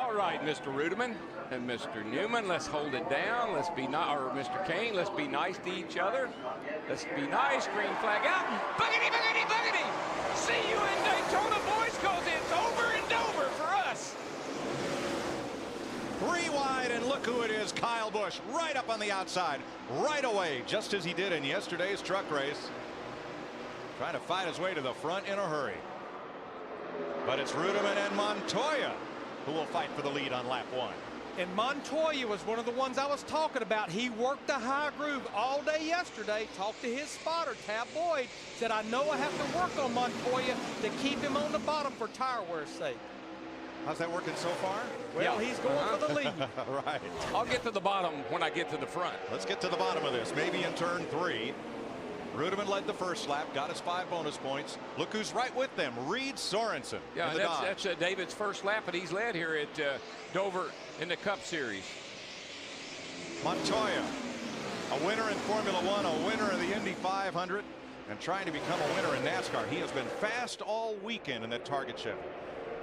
All right, Mr. Rudeman and Mr. Newman, let's hold it down. Let's be nice, or Mr. Kane, let's be nice to each other. Let's be nice. Green flag out. Boogity, boogity, boogity. See you in Daytona, boys, because it's over and over for us. 3 wide, and look who it is, Kyle Busch, right up on the outside, right away, just as he did in yesterday's truck race. Trying to fight his way to the front in a hurry. But it's Rudeman and Montoya who will fight for the lead on lap 1. And Montoya was one of the ones I was talking about. He worked the high groove all day yesterday. Talked to his spotter, Tab Boyd. Said, I know I have to work on Montoya to keep him on the bottom for tire wear's sake. How's that working so far? Well, he's going for the lead. Right. I'll get to the bottom when I get to the front. Let's get to the bottom of this. Maybe in turn 3. Rudeman led the first lap, got his 5 bonus points. Look who's right with them, Reed Sorensen. Yeah, that's David's first lap, and he's led here at Dover in the Cup Series. Montoya, a winner in Formula One, a winner in the Indy 500, and trying to become a winner in NASCAR. He has been fast all weekend in that Target Chevy.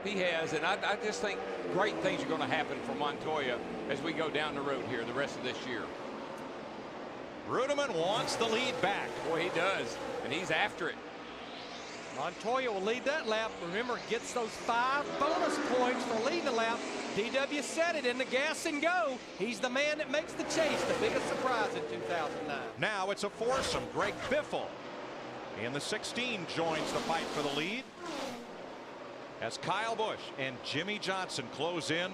He has, and I just think great things are going to happen for Montoya as we go down the road here the rest of this year. Rudeman wants the lead back. Boy, he does, and he's after it. Montoya will lead that lap. Remember, gets those 5 bonus points for leading the lap. DW said it in the gas and go. He's the man that makes the chase, the biggest surprise in 2009. Now it's a foursome. Greg Biffle in the 16 joins the fight for the lead as Kyle Busch and Jimmy Johnson close in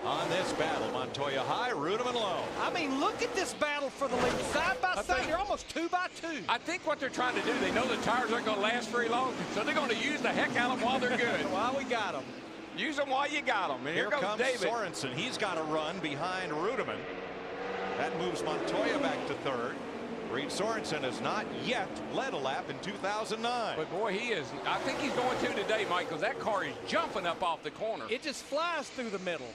on this battle. Montoya high, Rudeman low. I mean, look at this battle for the lead. Side by side, they're almost 2 by 2. I think what they're trying to do, they know the tires aren't going to last very long, so they're going to use the heck out of them while they're good. While we got them. Use them while you got them. And here goes comes David. Sorensen. He's got a run behind Rudeman. That moves Montoya back to 3rd. Reed Sorensen has not yet led a lap in 2009. But boy, he is. I think he's going to today, Mike, because that car is jumping up off the corner. It just flies through the middle.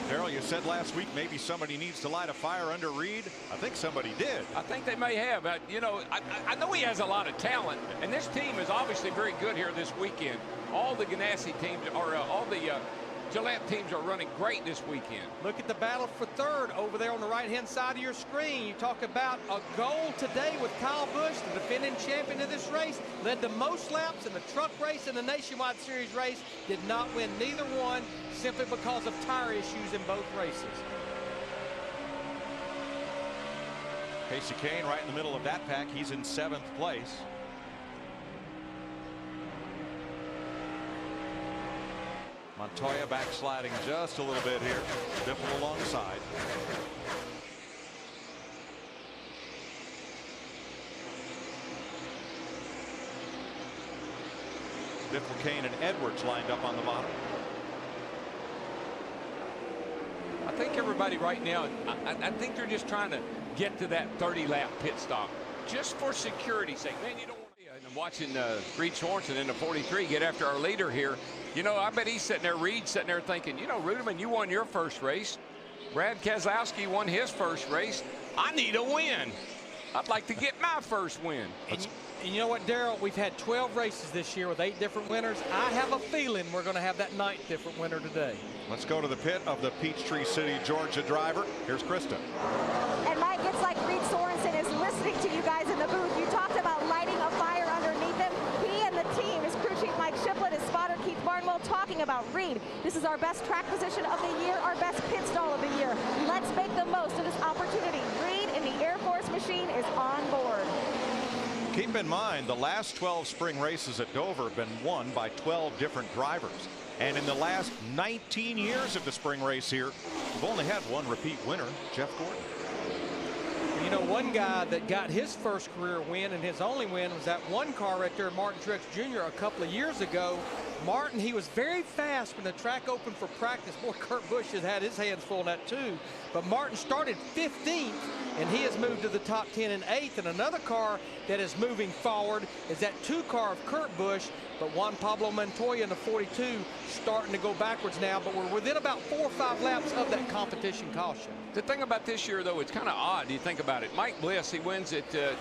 Darrell, you said last week maybe somebody needs to light a fire under Reed. I think somebody did. I think they may have. You know, I know he has a lot of talent, and this team is obviously very good here this weekend. All the Ganassi teams, or all the Gillette teams are running great this weekend. Look at the battle for 3rd over there on the right-hand side of your screen. You talk about a goal today with Kyle Busch, the defending champion of this race, led the most laps in the truck race and the Nationwide Series race, did not win neither one simply because of tire issues in both races. Casey Kane right in the middle of that pack. He's in 7th place. Montoya backsliding just a little bit here. Biffle alongside. Biffle, Kane, and Edwards lined up on the bottom. I think everybody right now, I think they're just trying to get to that 30-lap pit stop, just for security's sake. Man, you don't want to. And I'm watching Reed Sorensen in the 43 get after our leader here. You know, I bet he's sitting there, Reed's sitting there thinking, you know, Rudeman, you won your first race. Brad Keselowski won his first race. I need a win. I'd like to get my first win. And you know what, Darrell? We've had 12 races this year with 8 different winners. I have a feeling we're going to have that 9th different winner today. Let's go to the pit of the Peachtree City, Georgia driver. Here's Krista. And Mike, it's like Reed Sorensen is listening to you guys in the booth. You talked about lighting a fire underneath him. He and the team, his crew chief Mike Shiplett, his spotter Keith Barnwell, talking about Reed. This is our best track position of the year, our best pit stall of the year. Let's make the most of this opportunity. Reed in the Air Force machine is on board. Keep in mind, the last 12 spring races at Dover have been won by 12 different drivers. And in the last 19 years of the spring race here, we've only had one repeat winner, Jeff Gordon. You know, one guy that got his first career win and his only win was that one car right there, Martin Truex Jr. a couple of years ago. Martin, he was very fast when the track opened for practice. Boy, Kurt Busch has had his hands full on that too. But Martin started 15th, and he has moved to the top 10 and 8th. And another car that is moving forward is that 2 car of Kurt Busch. But Juan Pablo Montoya in the 42 starting to go backwards now. But we're within about 4 or 5 laps of that competition caution. The thing about this year, though, it's kind of odd. You think about it. Mike Bliss, he wins at the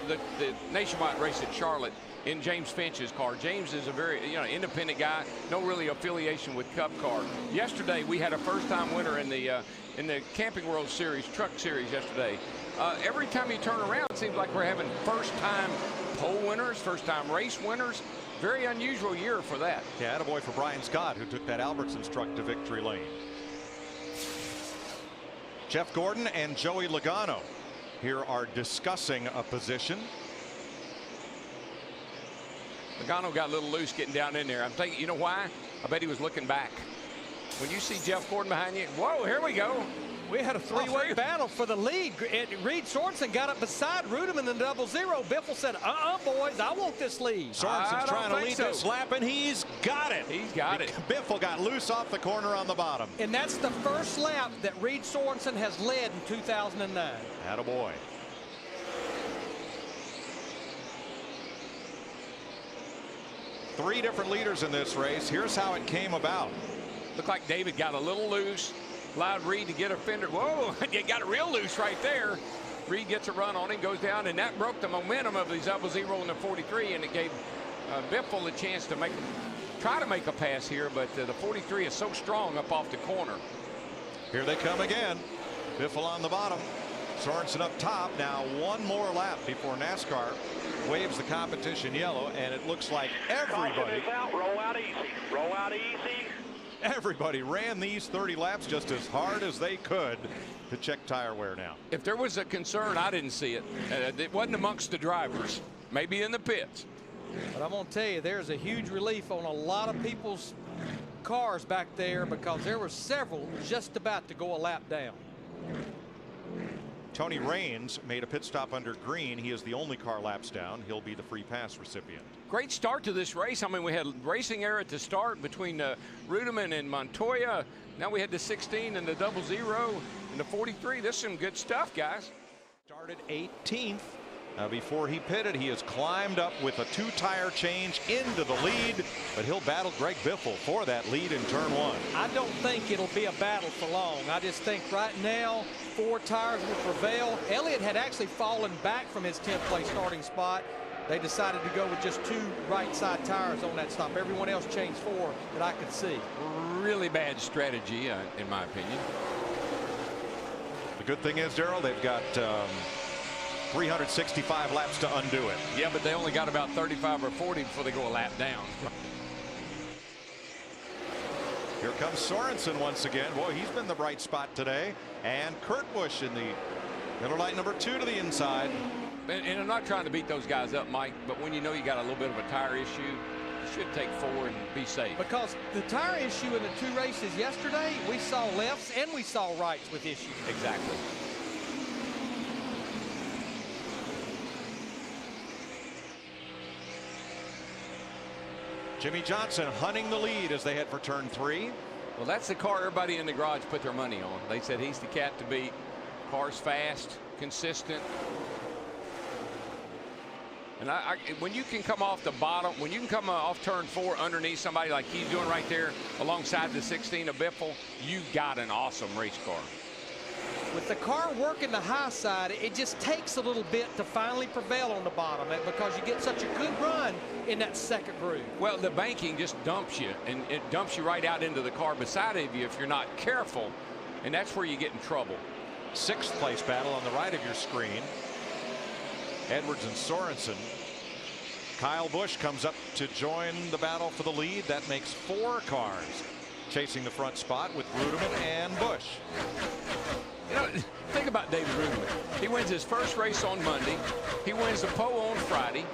Nationwide race at Charlotte in James Finch's car. James is a very independent guy, no really affiliation with Cup car. Yesterday we had a first-time winner in the Camping World Series Truck Series yesterday. Every time you turn around, it seems like we're having first-time pole winners, first-time race winners. Very unusual year for that. Yeah, attaboy for Brian Scott, who took that Albertsons truck to victory lane. Jeff Gordon and Joey Logano here are discussing a position. Logano got a little loose getting down in there. I'm thinking, you know why? I bet he was looking back. When you see Jeff Gordon behind you, whoa, here we go. We had a three-way battle for the lead. Reed Sorensen got up beside Rudeman in the 0-0. Biffle said, boys, I want this lead. Sorensen's trying to lead this lap, and he's got it. He's got it. Biffle got loose off the corner on the bottom. And that's the first lap that Reed Sorensen has led in 2009. Attaboy. Three different leaders in this race. Here's how it came about. Looked like David got a little loose. Allowed Reed to get a fender. Whoa, you got it real loose right there. Reed gets a run on him, goes down, and that broke the momentum of the 0-0 in the 43, and it gave Biffle a chance to try to make a pass here, but the 43 is so strong up off the corner. Here they come again. Biffle on the bottom. Sorensen up top. Now one more lap before NASCAR waves the competition yellow, and it looks like everybody. Roll out easy. Roll out easy. Everybody ran these 30 laps just as hard as they could to check tire wear now. If there was a concern, I didn't see it. It wasn't amongst the drivers, maybe in the pits. But I'm going to tell you, there's a huge relief on a lot of people's cars back there because there were several just about to go a lap down. Tony Raines made a pit stop under green. He is the only car laps down. He'll be the free pass recipient. Great start to this race. I mean, we had racing error at the start between Rudeman and Montoya. Now we had the 16 and the 0-0 and the 43. This is some good stuff, guys. Started 18th. Before he pitted, he has climbed up with a 2-tire change into the lead, but he'll battle Greg Biffle for that lead in turn 1. I don't think it'll be a battle for long. I just think right now 4 tires will prevail. Elliott had actually fallen back from his 10th place starting spot. They decided to go with just 2 right side tires on that stop. Everyone else changed 4 that I could see. Really bad strategy, in my opinion. The good thing is, Darrell, they've got 365 laps to undo it. Yeah, but they only got about 35 or 40 before they go a lap down. Here comes Sorensen once again. Boy, he's been the bright spot today. And Kurt Busch in the Miller Lite number 2 to the inside. And I'm not trying to beat those guys up, Mike, but when you know you got a little bit of a tire issue, you should take 4 and be safe. Because the tire issue in the 2 races yesterday, we saw lefts and we saw rights with issues. Exactly. Jimmy Johnson hunting the lead as they head for turn 3. Well, that's the car everybody in the garage put their money on. They said he's the cat to beat. Car's fast, consistent. And when you can come off the bottom, when you can come off turn 4 underneath somebody like he's doing right there alongside the 16 of Biffle, you got an awesome race car. With the car working the high side, it just takes a little bit to finally prevail on the bottom because you get such a good run in that second groove. Well, the banking just dumps you, and it dumps you right out into the car beside of you if you're not careful, and that's where you get in trouble. 6th place battle on the right of your screen. Edwards and Sorensen. Kyle Busch comes up to join the battle for the lead. That makes 4 cars chasing the front spot with Rudeman and Busch. You know, think about David Rudeman. He wins his first race on Monday. He wins the pole on Friday.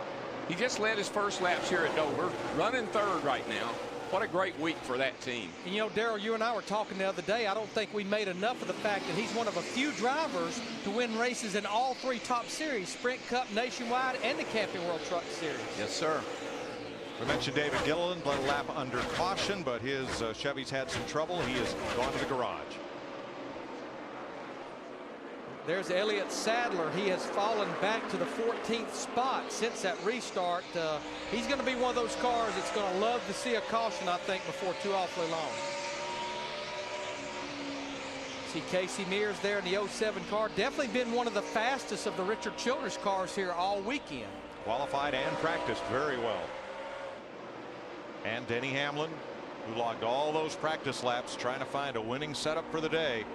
He just led his first laps here at Dover, running 3rd right now. What a great week for that team. And you know, Darrell, you and I were talking the other day. I don't think we made enough of the fact that he's one of a few drivers to win races in all 3 top series, Sprint Cup, Nationwide, and the Camping World Truck Series. Yes, sir. We mentioned David Gilliland led a lap under caution, but his Chevy's had some trouble. He has gone to the garage. There's Elliott Sadler. He has fallen back to the 14th spot since that restart. He's going to be one of those cars that's going to love to see a caution, I think, before too awfully long. See Casey Mears there in the 07 car. Definitely been one of the fastest of the Richard Childress cars here all weekend. Qualified and practiced very well. And Denny Hamlin, who logged all those practice laps trying to find a winning setup for the day.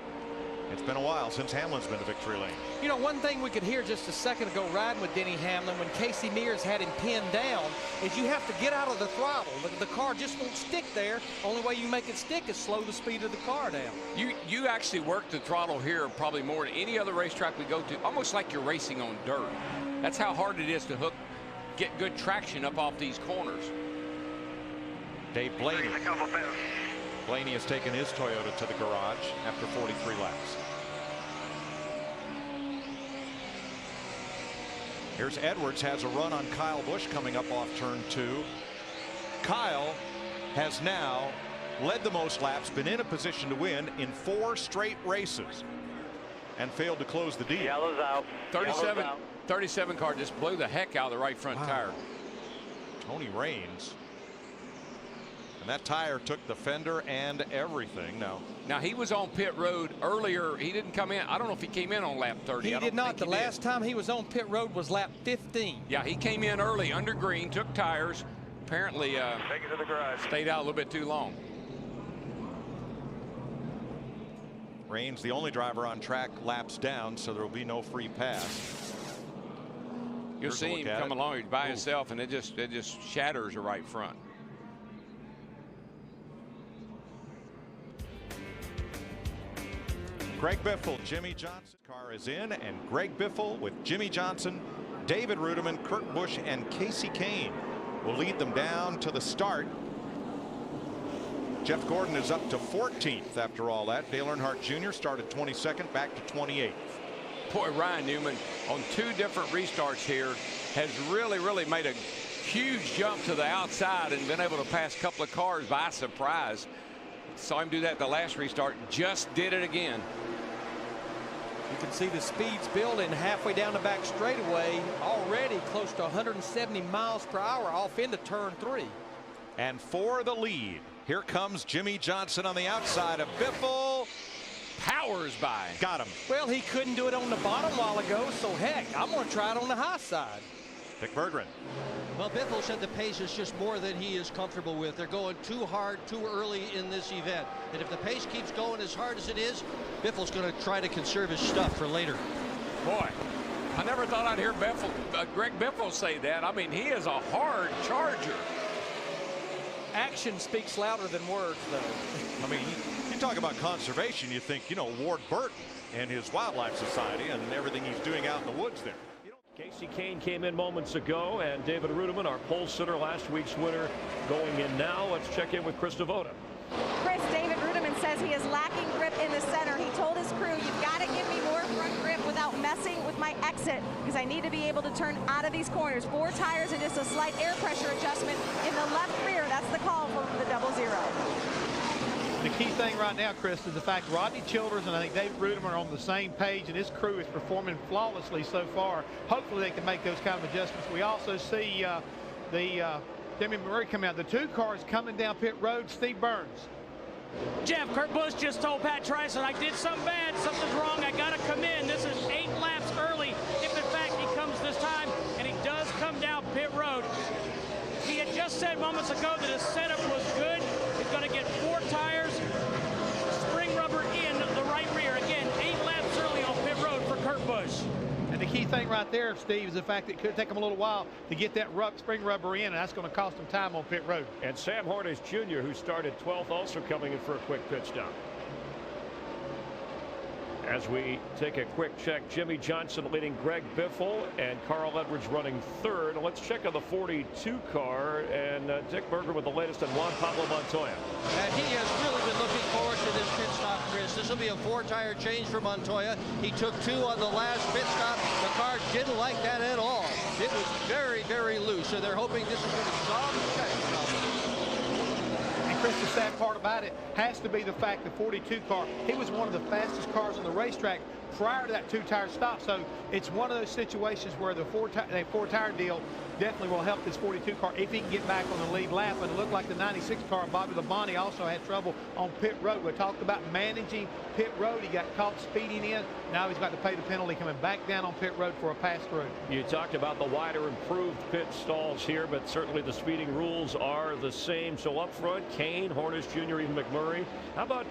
It's been a while since Hamlin's been to victory lane. You know, one thing we could hear just a second ago riding with Denny Hamlin when Casey Mears had him pinned down is you have to get out of the throttle. The car just won't stick there. Only way you make it stick is slow the speed of the car down. You actually work the throttle here probably more than any other racetrack we go to, almost like you're racing on dirt. That's how hard it is to get good traction up off these corners. Dave Blaney. Blaney has taken his Toyota to the garage after 43 laps. Here's Edwards, has a run on Kyle Busch coming up off turn 2. Kyle has now led the most laps, been in a position to win in 4 straight races, and failed to close the deal. Yellow's out. 37 car just blew the heck out of the right front tire. Tony Raines. And that tire took the fender and everything. Now he was on pit road earlier. He didn't come in. I don't know if he came in on lap 30. He did not. The last time he was on pit road was lap 15. Yeah, he came in early under green, took tires. Apparently Take it to the garage. Stayed out a little bit too long. Raines, the only driver on track, laps down, so there will be no free pass. You'll see him come along. He's by himself, and it just shatters the right front. Greg Biffle, Jimmy Johnson. Car is in, and Greg Biffle with Jimmy Johnson, David Rudiman, Kurt Busch, and Casey Kane will lead them down to the start. Jeff Gordon is up to 14th after all that. Dale Earnhardt Jr. started 22nd, back to 28th. Boy, Ryan Newman on 2 different restarts here has really made a huge jump to the outside and been able to pass a couple of cars by surprise. Saw him do that the last restart, just did it again. You can see the speeds building halfway down the back straightaway, already close to 170 miles per hour off into turn 3. And for the lead, here comes Jimmy Johnson on the outside of Biffle. Powers by. Got him. Well, he couldn't do it on the bottom a while ago, so heck, I'm going to try it on the high side. Dick Berggren. Well, Biffle said the pace is just more than he is comfortable with. They're going too hard too early in this event. And if the pace keeps going as hard as it is, Biffle's going to try to conserve his stuff for later. Boy, I never thought I'd hear Greg Biffle say that. I mean, he is a hard charger. Action speaks louder than words, though. I mean, you talk about conservation, you think, you know, Ward Burton and his Wildlife Society and everything he's doing out in the woods there. Casey Kane came in moments ago, and David Rudiman, our pole sitter, last week's winner, going in now. Let's check in with Chris Devoda. Chris, David Rudiman says he is lacking grip in the center. He told his crew, you've got to give me more front grip without messing with my exit, because I need to be able to turn out of these corners. 4 tires and just a slight air pressure adjustment in the left rear. That's the call for the 00. The key thing right now, Chris, is the fact Rodney Childers and I think David Rudiman are on the same page, and his crew is performing flawlessly so far. Hopefully they can make those kind of adjustments. We also see Demi Murray coming out. The 2 cars coming down pit road. Steve Burns. Jeff, Kurt Busch just told Pat Trice, I did something bad, something's wrong, I got to come in. This is 8 laps early, if in fact he comes this time, and he does come down pit road. He had just said moments ago that his setup was good. He's going to get 4 tires, spring rubber in the right rear. Again, 8 laps early on pit road for Kurt Busch. And the key thing right there, Steve, is the fact that it could take him a little while to get that spring rubber in, and that's going to cost him time on pit road. And Sam Hornish Jr., who started 12th, also coming in for a quick pit stop. As we take a quick check, Jimmy Johnson leading Greg Biffle and Carl Edwards running 3rd. Let's check on the 42 car and Dick Berger with the latest on Juan Pablo Montoya. And he has really been looking forward to this pit stop, Chris. This will be a 4-tire change for Montoya. He took 2 on the last pit stop. The car didn't like that at all. It was very loose, so they're hoping this is going to solve the checking problem. Chris, the sad part about it has to be the fact the 42 car, he was one of the fastest cars on the racetrack prior to that two-tire stop. So it's one of those situations where the four-tire deal definitely will help this 42 car if he can get back on the lead lap. And it looked like the 96 car, Bobby Labonte, also had trouble on pit road. We talked about managing pit road. He got caught speeding in. Now he's got to pay the penalty coming back down on pit road for a pass-through. You talked about the wider, improved pit stalls here, but certainly the speeding rules are the same. So up front, Kane, Hornish Jr., even McMurray. How about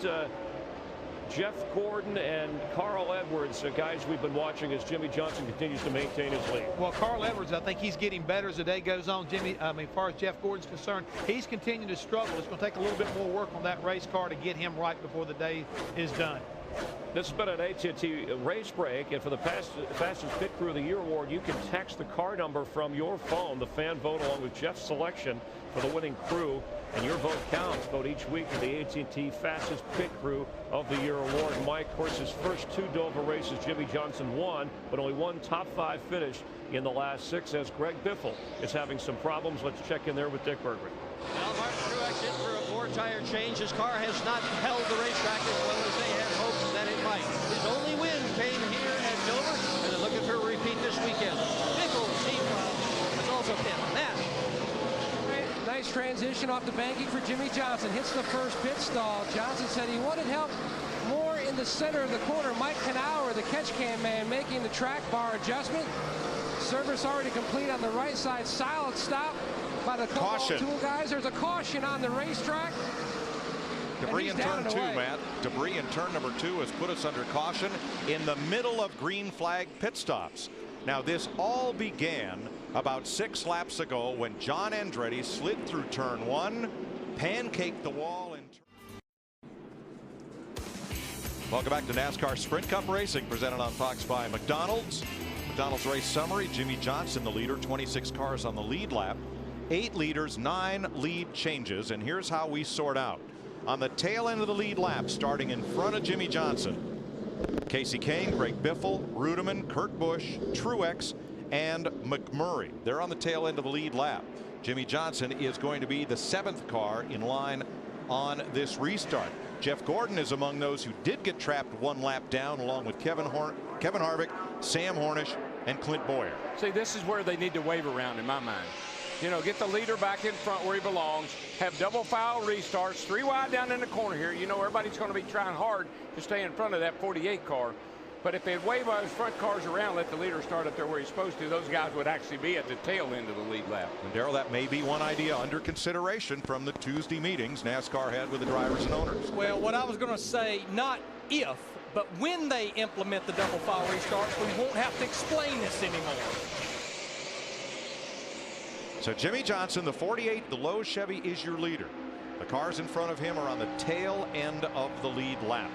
Jeff Gordon and Carl Edwards, guys we've been watching as Jimmie Johnson continues to maintain his lead? Well, Carl Edwards, I think he's getting better as the day goes on. As far as Jeff Gordon's concerned, he's continuing to struggle. It's going to take a little bit more work on that race car to get him right before the day is done. This has been an AT&T race break, and for the fastest pit crew of the year award, you can text the car number from your phone. The fan vote along with Jeff's selection for the winning crew, and your vote counts. Vote each week for the AT&T fastest pit crew of the year award. Mike, of course, his first 2 Dover races, Jimmie Johnson won, but only one top 5 finish in the last 6 as Greg Biffle is having some problems. Let's check in there with Dick Berggren. Well, Martin Truex in for a 4-tire change. His car has not held the racetrack as well as they had hoped that it might. His only win came here at Dover, and they're looking for a repeat this weekend. Biffle, meanwhile, has also been that. Nice transition off the banking for Jimmie Johnson. Hits the first pit stall. Johnson said he wanted help more in the center of the corner. Mike Knauer, the catch can man, making the track bar adjustment. Service already complete on the right side. Silent stop by the Cobalt Tool guys. There's a caution on the racetrack. Debris in turn 2, Matt. Debris in turn number 2 has put us under caution in the middle of green flag pit stops. Now, this all began about 6 laps ago when John Andretti slid through turn 1, pancaked the wall. Welcome back to NASCAR Sprint Cup Racing, presented on Fox by McDonald's. McDonald's race summary: Jimmie Johnson, the leader, 26 cars on the lead lap, 8 leaders, 9 lead changes. And here's how we sort out. On the tail end of the lead lap, starting in front of Jimmie Johnson, Kasey Kahne, Greg Biffle, Rudiman, Kurt Busch, Truex, and McMurray. They're on the tail end of the lead lap. Jimmie Johnson is going to be the 7th car in line on this restart. Jeff Gordon is among those who did get trapped 1 lap down, along with Kevin Harvick, Sam Hornish, and Clint Bowyer. See, this is where they need to wave around in my mind. You know, get the leader back in front where he belongs, have double file restarts, 3 wide down in the corner here. You know, everybody's going to be trying hard to stay in front of that 48 car. But if they'd wave those front cars around, let the leader start up there where he's supposed to, those guys would actually be at the tail end of the lead lap. And Darrell, that may be one idea under consideration from the Tuesday meetings NASCAR had with the drivers and owners. Well, what I was going to say, not if, but when they implement the double file restarts, we won't have to explain this anymore. So Jimmie Johnson, the 48, the Lowe's Chevy, is your leader. The cars in front of him are on the tail end of the lead lap.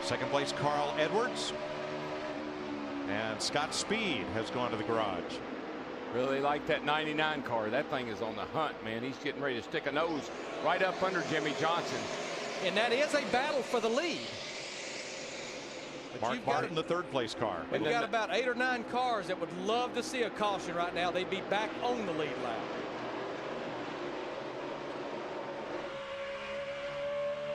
Second place, Carl Edwards. And Scott Speed has gone to the garage. Really like that 99 car. That thing is on the hunt, man. He's getting ready to stick a nose right up under Jimmie Johnson. And that is a battle for the lead. But Mark Martin, the 3rd place car. We've got about 8 or 9 cars that would love to see a caution right now. They'd be back on the lead lap.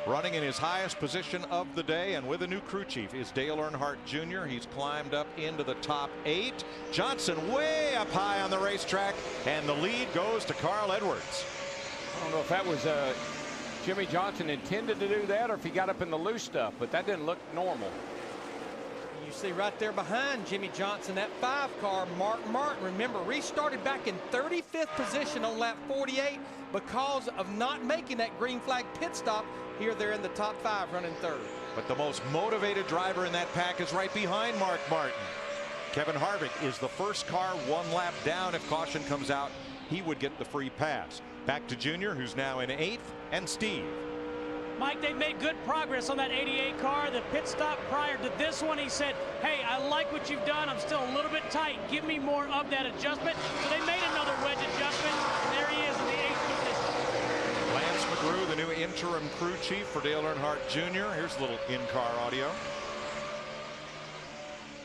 Running in his highest position of the day and with a new crew chief is Dale Earnhardt Jr. He's climbed up into the top 8. Johnson way up high on the racetrack, and the lead goes to Carl Edwards. I don't know if that was Jimmie Johnson intended to do that or if he got up in the loose stuff, but that didn't look normal. You see right there behind Jimmie Johnson, that 5 car, Mark Martin, remember, restarted back in 35th position on lap 48 because of not making that green flag pit stop. Here they're in the top 5 running 3rd. But the most motivated driver in that pack is right behind Mark Martin. Kevin Harvick is the first car 1 lap down. If caution comes out, he would get the free pass. Back to Junior, who's now in 8th, and Steve. Mike, they've made good progress on that 88 car. The pit stop prior to this one, he said, hey, I like what you've done. I'm still a little bit tight. Give me more of that adjustment. So they made another wedge adjustment. There he is in the 8th position. Lance McGrew, the new interim crew chief for Dale Earnhardt Jr. Here's a little in-car audio.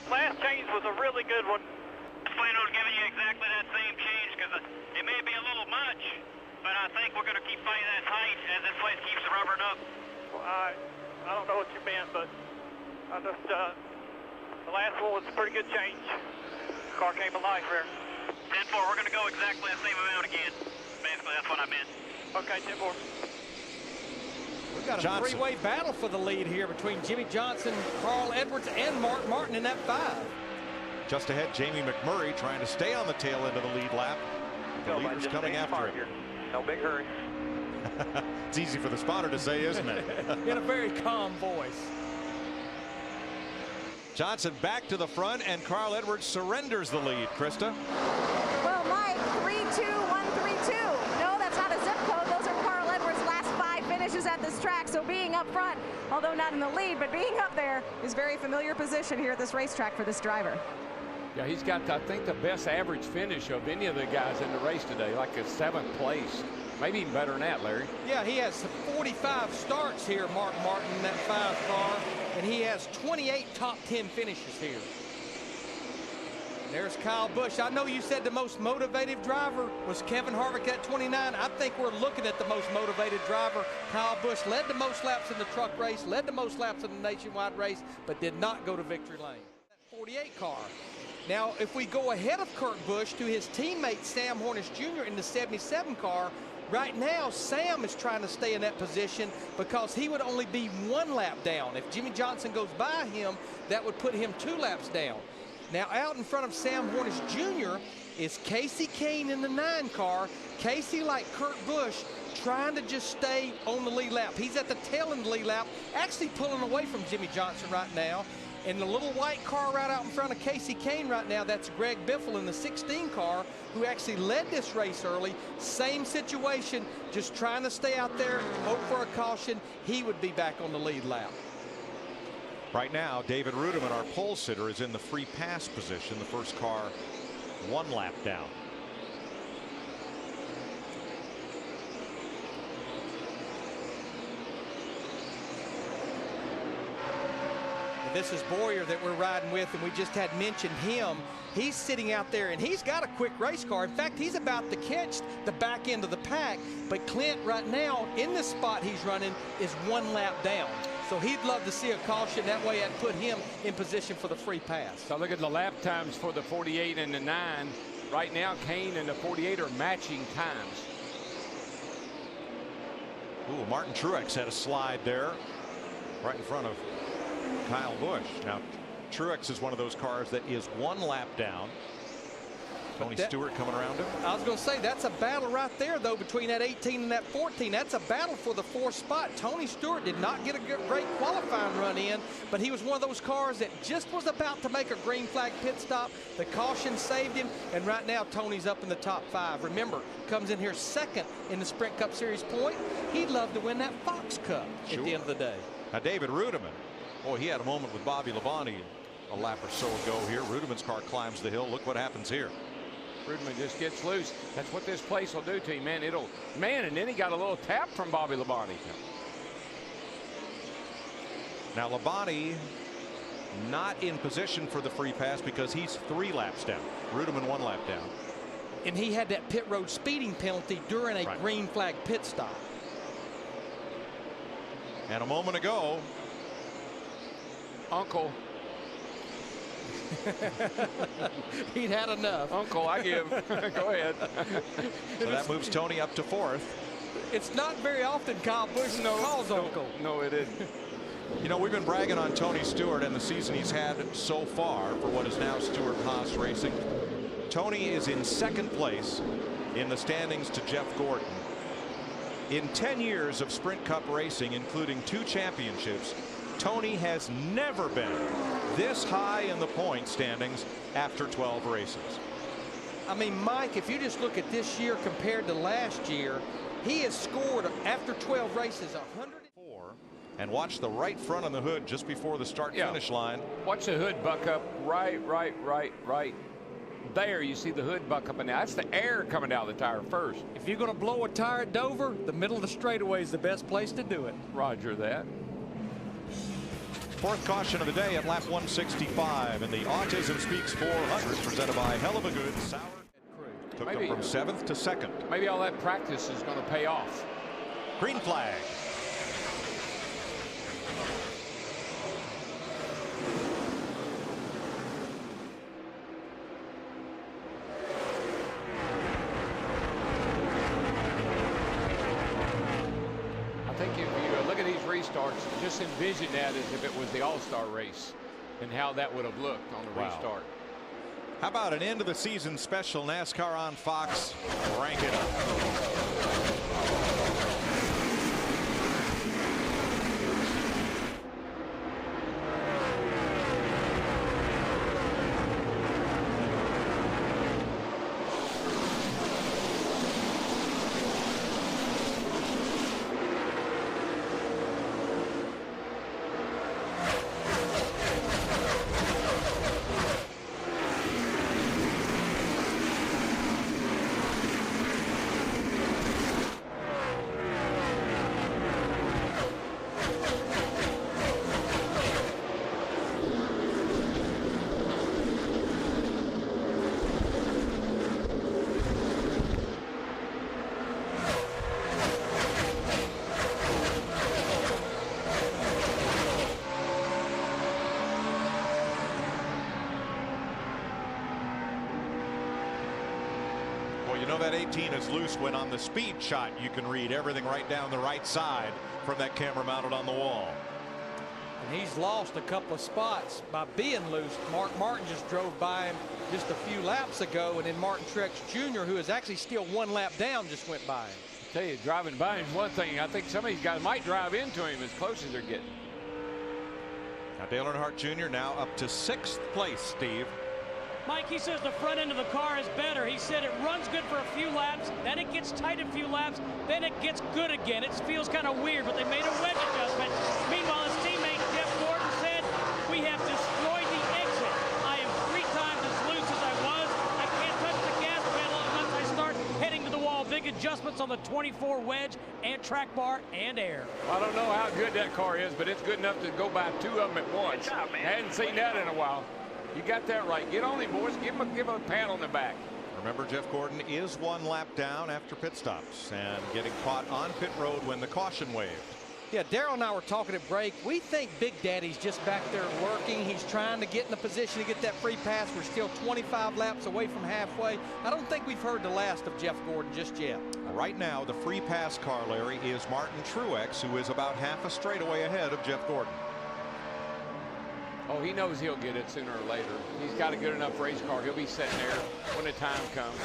Last change was a really good one. I plan on giving you exactly that same change because it may be a little much. But I think we're going to keep fighting that tight as this place keeps rubbering up. Well, I don't know what you meant, but The last one was a pretty good change. Car came alive there. 10-4, we're going to go exactly the same amount again. Basically, that's what I meant. Okay, 10-4. We've got a three-way battle for the lead here between Jimmy Johnson, Carl Edwards, and Mark Martin in that 5. Just ahead, Jamie McMurray trying to stay on the tail end of the lead lap. The leader's coming after him. No big hurry. It's easy for the spotter to say, isn't it? In a very calm voice. Johnson back to the front, and Carl Edwards surrenders the lead. Krista? Well, Mike, 3-2-1-3-2. No, that's not a zip code. Those are Carl Edwards' last 5 finishes at this track. So being up front, although not in the lead, but being up there is very familiar position here at this racetrack for this driver. Yeah, he's got, I think, the best average finish of any of the guys in the race today, like a 7th place. Maybe even better than that, Larry. Yeah, he has 45 starts here, Mark Martin, in that 5 car, and he has 28 top 10 finishes here. There's Kyle Busch. I know you said the most motivated driver was Kevin Harvick at 29. I think we're looking at the most motivated driver. Kyle Busch led the most laps in the truck race, led the most laps in the nationwide race, but did not go to victory lane. That 48 car. Now, if we go ahead of Kurt Busch to his teammate Sam Hornish Jr. in the 77 car, right now, Sam is trying to stay in that position because he would only be 1 lap down. If Jimmy Johnson goes by him, that would put him 2 laps down. Now, out in front of Sam Hornish Jr. is Casey Kane in the 9 car. Casey, like Kurt Busch, trying to just stay on the lead lap. He's at the tail end of the lead lap, actually pulling away from Jimmy Johnson right now. And the little white car right out in front of Casey Kane right now, that's Greg Biffle in the 16 car, who actually led this race early. Same situation, just trying to stay out there, hope for a caution. He would be back on the lead lap. Right now, David Rudiman, our pole sitter, is in the free pass position. The first car 1 lap down. This is Boyer that we're riding with, and we just had mentioned him. He's sitting out there, and he's got a quick race car. In fact, he's about to catch the back end of the pack. But Clint, right now, in this spot he's running, is 1 lap down. So he'd love to see a caution. That way I'd put him in position for the free pass. So look at the lap times for the 48 and the 9. Right now, Kane and the 48 are matching times. Ooh, Martin Truex had a slide there right in front of Kyle Busch. Now, Truex is one of those cars that is 1 lap down. Tony Stewart coming around him. I was going to say, that's a battle right there, though, between that 18 and that 14. That's a battle for the 4th spot. Tony Stewart did not get a great qualifying run in, but he was one of those cars that just was about to make a green flag pit stop. The caution saved him, and right now Tony's up in the top 5. Remember, comes in here 2nd in the Sprint Cup Series point. He'd love to win that Fox Cup at the end of the day. Now, David Rudiman, boy, he had a moment with Bobby Labonte a lap or so ago here. Rudiman's car climbs the hill. Look what happens here. Rudiman just gets loose. That's what this place will do to him, man. And then he got a little tap from Bobby Labonte. Now, Labonte not in position for the free pass because he's 3 laps down. Rudiman 1 lap down. And he had that pit road speeding penalty during a green flag pit stop. And a moment ago, Uncle. He'd had enough. Uncle, I give. Go ahead. So that moves Tony up to 4th. It's not very often Kyle Busch calls Uncle. No, it isn't. You know, we've been bragging on Tony Stewart and the season he's had so far for what is now Stewart Haas Racing. Tony is in 2nd place in the standings to Jeff Gordon. In 10 years of Sprint Cup racing, including 2 championships, Tony has never been this high in the point standings after 12 races. I mean, Mike, if you just look at this year compared to last year, he has scored after 12 races 104. And watch the right front on the hood just before the start finish line. Watch the hood buck up right there. You see the hood buck up, and now that's the air coming out of the tire first. If you're going to blow a tire at Dover, the middle of the straightaway is the best place to do it. Roger that. 4th caution of the day at lap 165 in the Autism Speaks 400 presented by Hell of a Good Sour Crew. Took them from 7th to 2nd. Maybe all that practice is going to pay off. Green flag. think if you look at these restarts, just envision that as if it was the All-Star race and how that would have looked on the restart. How about an end of the season special NASCAR on Fox? Rank it up. You know that 18 is loose when on the speed shot you can read everything right down the right side from that camera mounted on the wall. And he's lost a couple of spots by being loose. Mark Martin just drove by him just a few laps ago, and then Martin Truex Jr., who is actually still one lap down, just went by him. I tell you, driving by him is one thing. I think some of these guys might drive into him as close as they're getting. Now Dale Earnhardt Jr. now up to 6th place, Steve. Mike, he says the front end of the car is better. He said it runs good for a few laps, then it gets tight a few laps, then it gets good again. It feels kind of weird, but they made a wedge adjustment. Meanwhile, his teammate Jeff Gordon said, "We have destroyed the exit. I am 3 times as loose as I was. I can't touch the gas pedal unless I start heading to the wall." Big adjustments on the 24 wedge and track bar and air. I don't know how good that car is, but it's good enough to go by 2 of them at once. Good job, man. I hadn't seen that in a while. You got that right. Get on him, boys. Give him a pat on the back. Remember, Jeff Gordon is 1 lap down after pit stops and getting caught on pit road when the caution waved. Yeah, Darrell and I were talking at break. We think Big Daddy's just back there working. He's trying to get in a position to get that free pass. We're still 25 laps away from halfway. I don't think we've heard the last of Jeff Gordon just yet. Right now, the free pass car, Larry, is Martin Truex, who is about half a straightaway ahead of Jeff Gordon. Oh, he knows he'll get it sooner or later. He's got a good enough race car. He'll be sitting there when the time comes.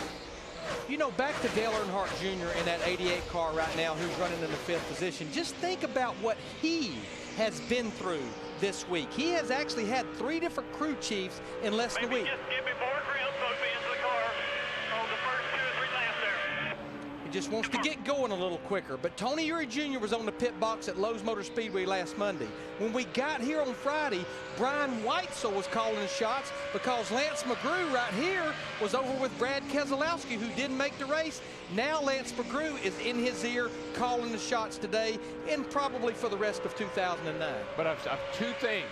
You know, back to Dale Earnhardt Jr. in that 88 car right now, who's running in the 5th position. Just think about what he has been through this week. He has actually had 3 different crew chiefs in less than a week. Just give me more grill so me into the car on the first 2 or 3 laps there. He just wants to get going a little quicker. But Tony Eury Jr. was on the pit box at Lowe's Motor Speedway last Monday. When we got here on Friday, Brian Weitzel was calling the shots because Lance McGrew right here was over with Brad Keselowski, who didn't make the race. Now Lance McGrew is in his ear calling the shots today and probably for the rest of 2009. But I've 2 things.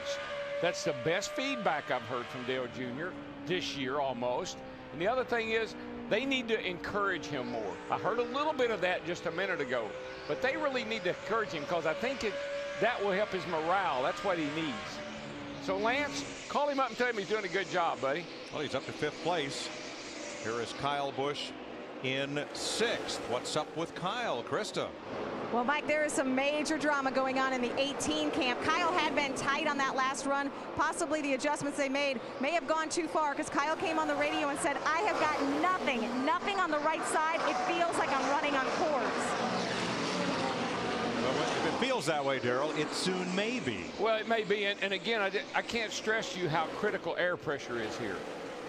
That's the best feedback I've heard from Dale Jr. this year almost. And the other thing is, they need to encourage him more. I heard a little bit of that just a minute ago, but they really need to encourage him because I think that will help his morale. That's what he needs. So Lance, call him up and tell him he's doing a good job, buddy. Well, he's up to 5th place. Here is Kyle Busch in 6th. What's up with Kyle, Krista? Well, Mike, there is some major drama going on in the 18 camp. Kyle had been tight on that last run. Possibly the adjustments they made may have gone too far because Kyle came on the radio and said, "I have got nothing on the right side. It feels like I'm running on cords." Well, if it feels that way, Darrell, it soon may be. Well, it may be. And again, I can't stress to you how critical air pressure is here.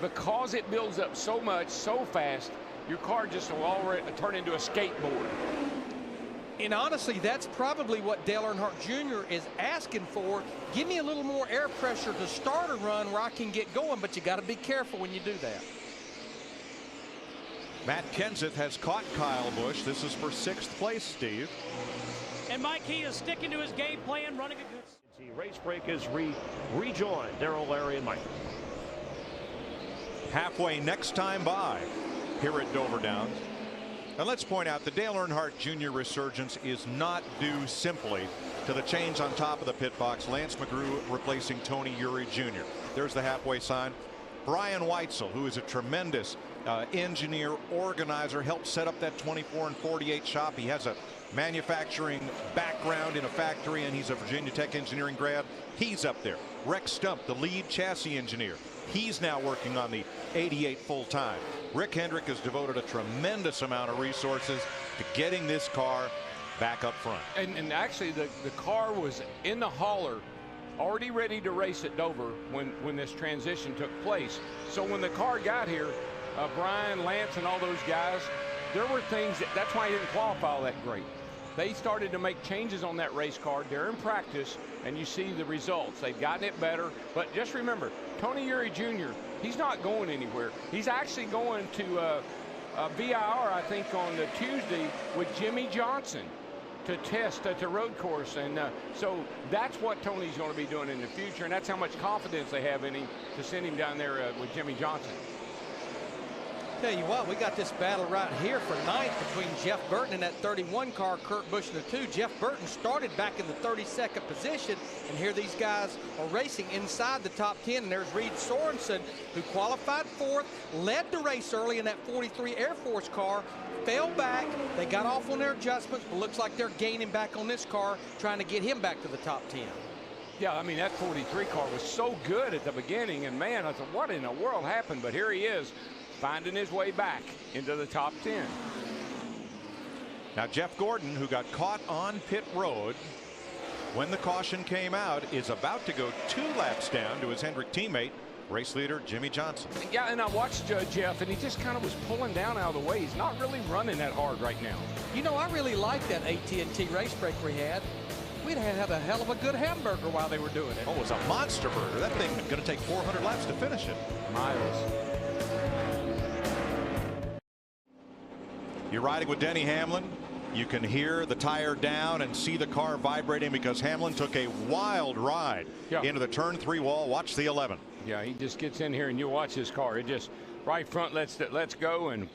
Because it builds up so much, so fast, your car just will already turn into a skateboard. And honestly, that's probably what Dale Earnhardt Jr. is asking for. Give me a little more air pressure to start a run where I can get going, but you got to be careful when you do that. Matt Kenseth has caught Kyle Busch. This is for 6th place, Steve. And Mike, he is sticking to his game plan, running a good... Race break is rejoined. Darrell, Larry, and Mike. Halfway next time by here at Dover Downs. And let's point out the Dale Earnhardt Jr. resurgence is not due simply to the change on top of the pit box. Lance McGrew replacing Tony Eury Jr. There's the halfway sign. Brian Weitzel, who is a tremendous engineer, organizer, helped set up that 24 and 48 shop. He has a manufacturing background in a factory, and he's a Virginia Tech engineering grad. He's up there. Rex Stump, the lead chassis engineer. He's now working on the 88 full-time. Rick Hendrick has devoted a tremendous amount of resources to getting this car back up front. And actually, the car was in the hauler, already ready to race at Dover when this transition took place. So when the car got here, Brian, Lance, and all those guys, there were things that's why he didn't qualify all that great. They started to make changes on that race car during practice, and you see the results. They've gotten it better. But just remember, Tony Eury Jr., he's not going anywhere. He's actually going to VIR, I think, on the Tuesday with Jimmy Johnson to test at the road course. And so that's what Tony's going to be doing in the future, and that's how much confidence they have in him to send him down there with Jimmy Johnson. Tell you what, we got this battle right here for ninth between Jeff Burton and that 31 car, Kurt Busch in the 2. Jeff Burton started back in the 32nd position, and here these guys are racing inside the top 10. And there's Reed Sorensen, who qualified fourth, led the race early in that 43 Air Force car, fell back. They got off on their adjustments, but looks like they're gaining back on this car, trying to get him back to the top 10. Yeah, I mean, that 43 car was so good at the beginning, and man, I thought, what in the world happened? But here he is, finding his way back into the top 10. Now Jeff Gordon, who got caught on pit road when the caution came out, is about to go 2 laps down to his Hendrick teammate, race leader Jimmy Johnson. Yeah, and I watched Jeff, and he just kind of was pulling down out of the way. He's not really running that hard right now. You know, I really like that AT&T race break we had. We'd have a hell of a good hamburger while they were doing it. Oh, it was a monster burger. That thing is going to take 400 laps to finish it. Miles. You're riding with Denny Hamlin. You can hear the tire down and see the car vibrating because Hamlin took a wild ride into the turn 3 wall. Watch the 11. Yeah, he just gets in here and you watch his car. It just right front let's go, and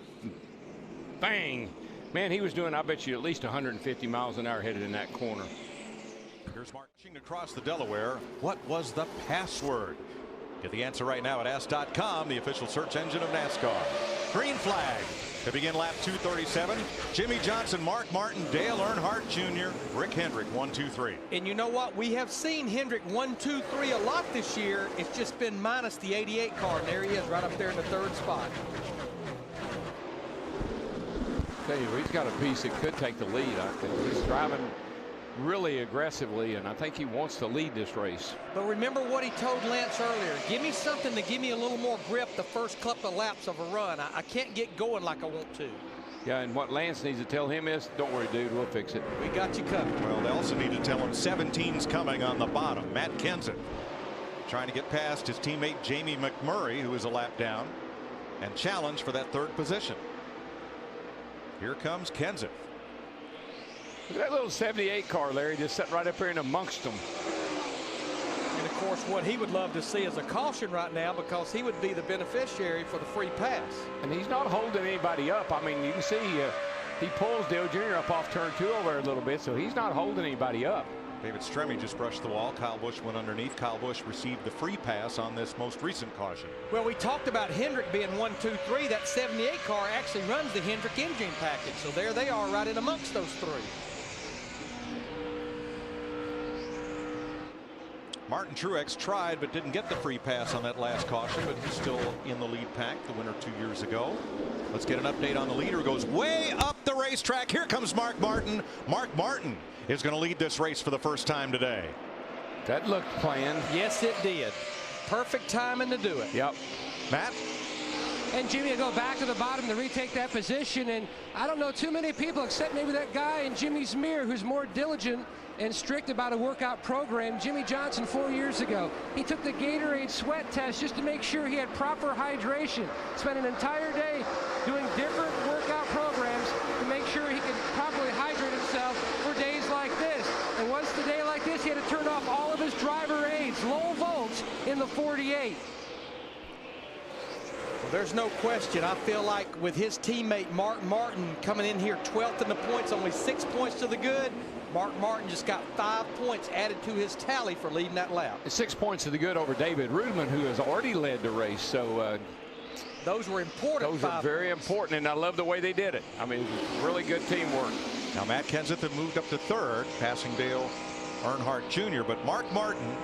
bang. Man, he was doing, I bet you, at least 150 miles an hour headed in that corner. Here's marching across the Delaware. What was the password? Get the answer right now at ask.com, the official search engine of NASCAR. Green flag to begin lap 237. Jimmy Johnson, Mark Martin, Dale Earnhardt Jr., Rick Hendrick 1, 2, 3. And you know what? We have seen Hendrick 1, 2, 3 a lot this year. It's just been minus the 88 car, and there he is right up there in the 3rd spot. Tell you, he's got a piece that could take the lead. I think he's driving really aggressively, and I think he wants to lead this race. But remember what he told Lance earlier. Give me something to give me a little more grip the first couple of laps of a run. I can't get going like I want to. Yeah, and what Lance needs to tell him is, don't worry, dude, we'll fix it. We got you covered. Well, they also need to tell him 17's coming on the bottom. Matt Kenseth trying to get past his teammate Jamie McMurray, who is a lap down, and challenge for that 3rd position. Here comes Kenseth. Look at that little 78 car, Larry, just sitting right up here in amongst them. And of course, what he would love to see is a caution right now, because he would be the beneficiary for the free pass. And he's not holding anybody up. I mean, you can see he pulls Dale Jr. up off turn 2 over there a little bit, so he's not holding anybody up. David Stremme just brushed the wall. Kyle Busch went underneath. Kyle Busch received the free pass on this most recent caution. Well, we talked about Hendrick being 1, 2, 3. That 78 car actually runs the Hendrick engine package. So there they are right in amongst those 3. Martin Truex tried but didn't get the free pass on that last caution, but he's still in the lead pack, the winner 2 years ago. Let's get an update on the leader. Goes way up the racetrack. Here comes Mark Martin. Mark Martin is going to lead this race for the first time today. That looked planned. Yes, it did. Perfect timing to do it. Yep. Matt? And Jimmy will go back to the bottom to retake that position. And I don't know too many people, except maybe that guy in Jimmy's mirror, who's more diligent and strict about a workout program. Jimmy Johnson 4 years ago, he took the Gatorade sweat test just to make sure he had proper hydration. Spent an entire day doing different workout programs to make sure he could properly hydrate himself for days like this. And once the day like this, he had to turn off all of his driver aids, low volts in the 48. Well, there's no question. I feel like with his teammate Mark Martin coming in here 12th in the points, only 6 points to the good, Mark Martin just got 5 points added to his tally for leading that lap. 6 points to the good over David Rudeman, who has already led the race. So those were important. Those are very important, and I love the way they did it. I mean, really good teamwork. Now Matt Kenseth had moved up to third, passing Dale Earnhardt Jr. But Mark Martin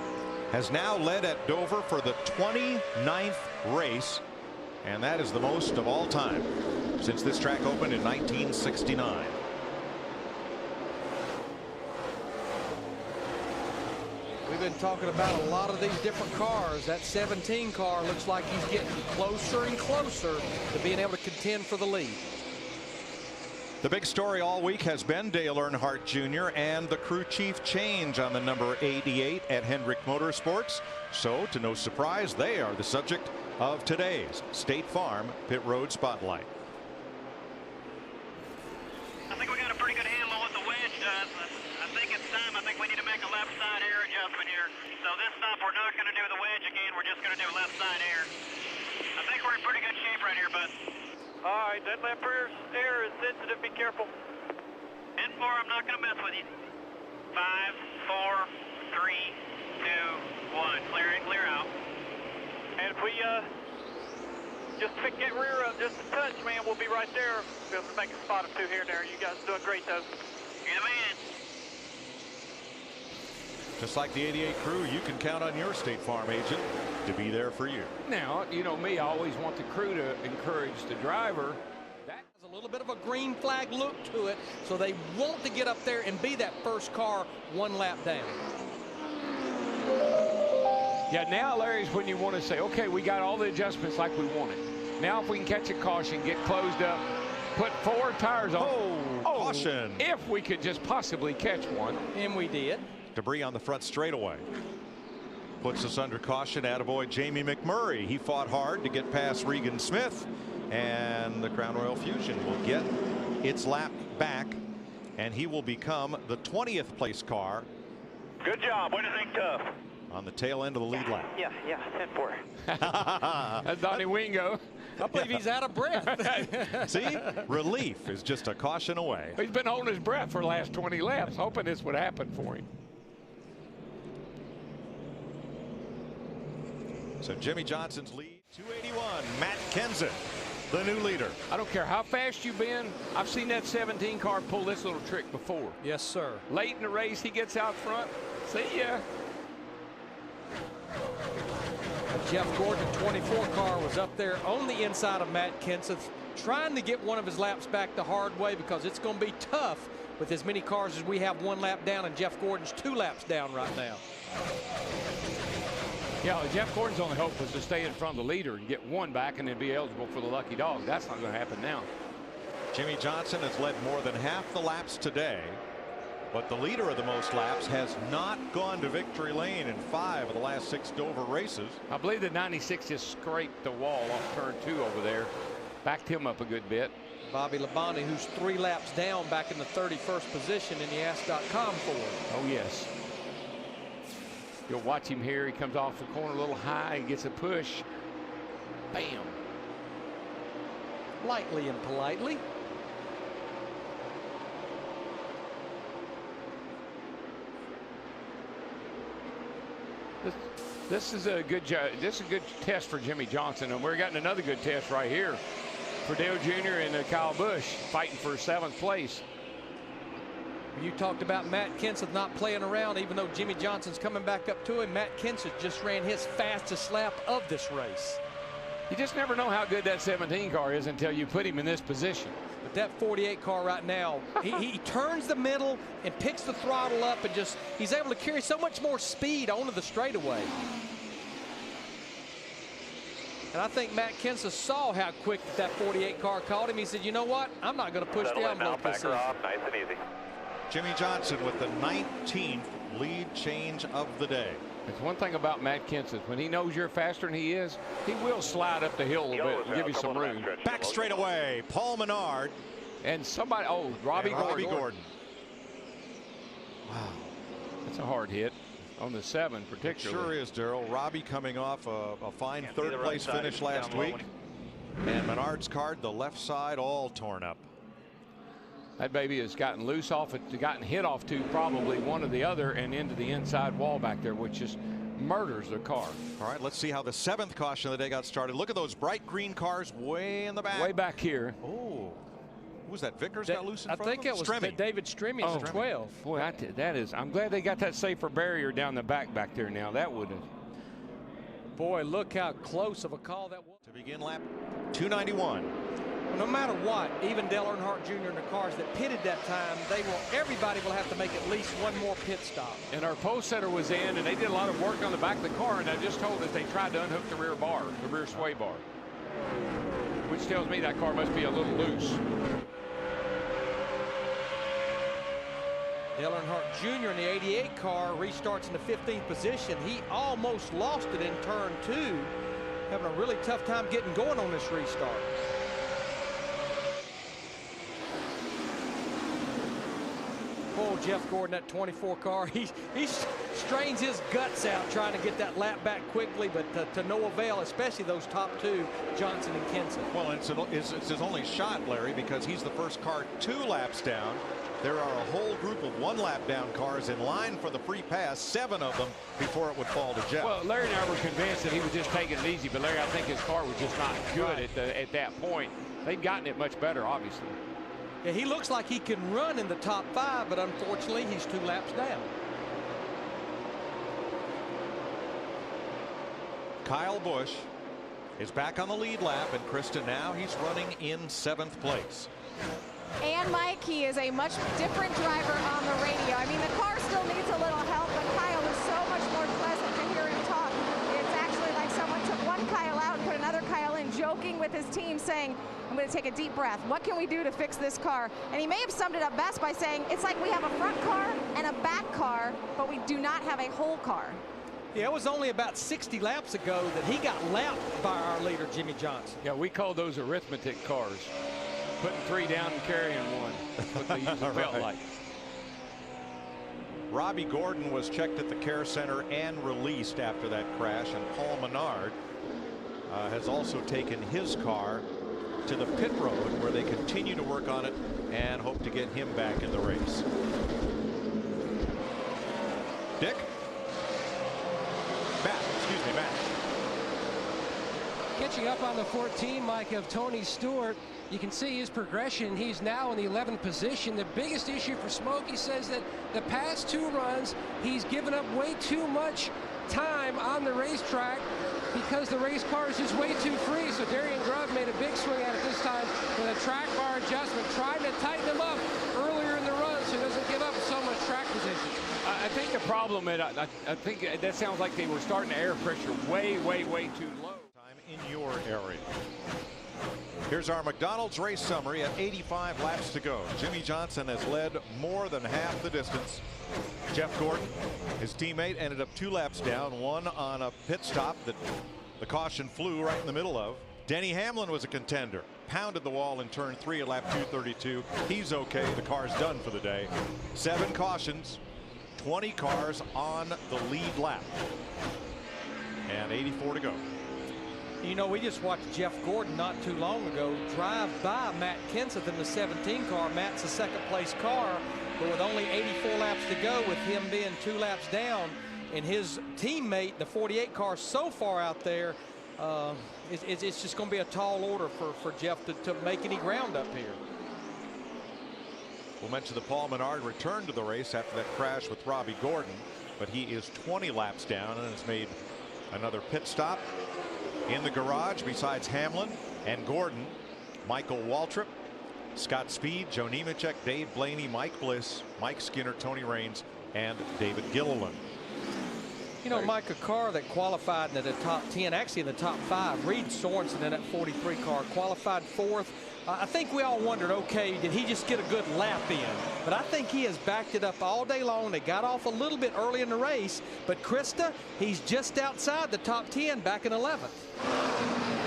has now led at Dover for the 29th race, and that is the most of all time since this track opened in 1969. We've been talking about a lot of these different cars. That 17 car looks like he's getting closer and closer to being able to contend for the lead. The big story all week has been Dale Earnhardt Jr. and the crew chief change on the number 88 at Hendrick Motorsports. So, to no surprise, they are the subject of today's State Farm Pit Road Spotlight. I think we got a pretty good handle on what the wedge does. I think it's time. I think we need to make a left side air adjustment here. So this stop, we're not going to do the wedge again. We're just going to do left side air. I think we're in pretty good shape right here, bud. All right, that left rear air is sensitive. Be careful. In 4, I'm not going to mess with you. 5, 4, 3, 2, 1. Clear in, clear out. And if we just pick that rear up just a touch, man, we'll be right there. We'll be able to make a spot or two here and there. You guys are doing great, though. You're the man. Just like the 88 crew, you can count on your State Farm agent to be there for you. Now, you know me, I always want the crew to encourage the driver. That has a little bit of a green flag look to it, so they want to get up there and be that first car one lap down. Yeah, now, Larry, is when you want to say, okay, we got all the adjustments like we wanted. Now, if we can catch a caution, get closed up, put 4 tires on. Caution. If we could just possibly catch one. And we did. Debris on the front straightaway. Puts us under caution. Attaboy Jamie McMurray. He fought hard to get past Regan Smith. And the Crown Royal Fusion will get its lap back. And he will become the 20th place car. Good job. Way to think tough. On the tail end of the lead lap. Yeah, 10-4. That's Donnie Wingo. I believe he's out of breath. See, relief is just a caution away. He's been holding his breath for the last 20 laps, hoping this would happen for him. So Jimmy Johnson's lead, 281. Matt Kenseth, the new leader. I don't care how fast you've been. I've seen that 17 car pull this little trick before. Yes, sir. Late in the race, he gets out front. See ya. The Jeff Gordon 24 car was up there on the inside of Matt Kenseth, trying to get one of his laps back the hard way, because it's going to be tough with as many cars as we have 1 lap down, and Jeff Gordon's 2 laps down right now. Yeah, Jeff Gordon's only hope was to stay in front of the leader and get 1 back and then be eligible for the lucky dog. That's not going to happen now. Jimmy Johnson has led more than half the laps today, but the leader of the most laps has not gone to victory lane in 5 of the last 6 Dover races. I believe the 96 just scraped the wall off turn 2 over there, backed him up a good bit. Bobby Labonte, who's 3 laps down, back in the 31st position in the Ask.com Ford. Oh, yes. You'll watch him here. He comes off the corner a little high and gets a push. Bam. Lightly and politely. This is a good test for Jimmy Johnson, and we're getting another good test right here for Dale Jr. and Kyle Busch fighting for 7th place. You talked about Matt Kenseth not playing around, even though Jimmy Johnson's coming back up to him. Matt Kenseth just ran his fastest lap of this race. You just never know how good that 17 car is until you put him in this position. But that 48 car right now, he turns the middle and picks the throttle up, and just he's able to carry so much more speed onto the straightaway. And I think Matt Kenseth saw how quick that 48 car caught him. He said, you know what? I'm not going to push the envelope this season. Nice and easy. Jimmy Johnson with the 19th lead change of the day. It's one thing about Matt Kenseth. When he knows you're faster than he is, he will slide up the hill a little bit and give you some room. Back straight away, Paul Menard. And somebody, Robbie Gordon. Wow. That's a hard hit on the 7 particularly. It sure is, Daryl. Robbie coming off a fine 3rd place finish last week. And Menard's card, the left side, all torn up. That baby has gotten loose off it, gotten hit off to probably one or the other and into the inside wall back there, which just murders the car. All right, let's see how the 7th caution of the day got started. Look at those bright green cars way in the back. Way back here. Oh. Who was that? Vickers got loose in front of him? I think it was David Stremme at 12. Boy, I'm glad they got that safer barrier down the back there now. That would have. Boy, look how close of a call that was. To begin lap 291. Well, no matter what, even Dale Earnhardt Jr. and the cars that pitted that time, everybody will have to make at least one more pit stop. And our pole setter was in, and they did a lot of work on the back of the car, and I just told that they tried to unhook the rear bar, the rear sway bar, which tells me that car must be a little loose. Dale Earnhardt Jr. in the 88 car restarts in the 15th position. He almost lost it in turn 2, having a really tough time getting going on this restart. Oh, Jeff Gordon, that 24 car, he strains his guts out trying to get that lap back quickly, but to no avail, especially those top 2, Johnson and Kenson. Well, it's his only shot, Larry, because he's the first car 2 laps down. There are a whole group of 1 lap down cars in line for the free pass, 7 of them before it would fall to Jeff. Well, Larry and I were convinced that he was just taking it easy, but Larry, I think his car was just not good at that point. They've gotten it much better, obviously. Yeah, he looks like he can run in the top 5, but unfortunately, he's 2 laps down. Kyle Busch is back on the lead lap, and Krista, now he's running in 7th place. And Mike, he is a much different driver on the radio. I mean, the car still needs a little help, but Kyle is so much more pleasant to hear him talk. It's actually like someone took one Kyle out and put another Kyle in, joking with his team, saying, I'm going to take a deep breath. What can we do to fix this car? And he may have summed it up best by saying, it's like we have a front car and a back car, but we do not have a whole car. Yeah, it was only about 60 laps ago that he got lapped by our leader, Jimmy Johnson. Yeah, we call those arithmetic cars. Putting 3 down and carrying 1. That's what they usually felt like. Robbie Gordon was checked at the care center and released after that crash, and Paul Menard has also taken his car to the pit road, where they continue to work on it and hope to get him back in the race. Dick? Matt. Catching up on the 14, Mike, of Tony Stewart. You can see his progression. He's now in the 11th position. The biggest issue for Smoke, he says that the past 2 runs, he's given up way too much time on the racetrack because the race car is just way too free. So Darian Grubb made a big swing at it this time with a track bar adjustment, trying to tighten him up earlier in the run so he doesn't give up so much track position. I think the problem, I think that sounds like they were starting the air pressure way too low. Time in your area. Here's our McDonald's race summary at 85 laps to go. Jimmy Johnson has led more than half the distance. Jeff Gordon, his teammate, ended up 2 laps down, 1 on a pit stop that the caution flew right in the middle of. Denny Hamlin was a contender, pounded the wall in turn 3 at lap 232. He's okay. The car's done for the day. 7 cautions, 20 cars on the lead lap, and 84 to go. You know, we just watched Jeff Gordon not too long ago drive by Matt Kenseth in the 17 car. Matt's a 2nd place car, but with only 84 laps to go, with him being 2 laps down, and his teammate, the 48 car, so far out there, it's just going to be a tall order for Jeff to make any ground up here. We'll mention that Paul Menard returned to the race after that crash with Robbie Gordon, but he is 20 laps down and has made another pit stop. In the garage, besides Hamlin and Gordon, Michael Waltrip, Scott Speed, Joe Nemechek, Dave Blaney, Mike Bliss, Mike Skinner, Tony Raines, and David Gilliland. You know, Mike, a car that qualified in the top 10, actually in the top 5, Reed Sorensen in that 43 car, qualified 4th. I think we all wondered, okay, did he just get a good lap in? But I think he has backed it up all day long. They got off a little bit early in the race, but Krista, he's just outside the top 10, back in 11th.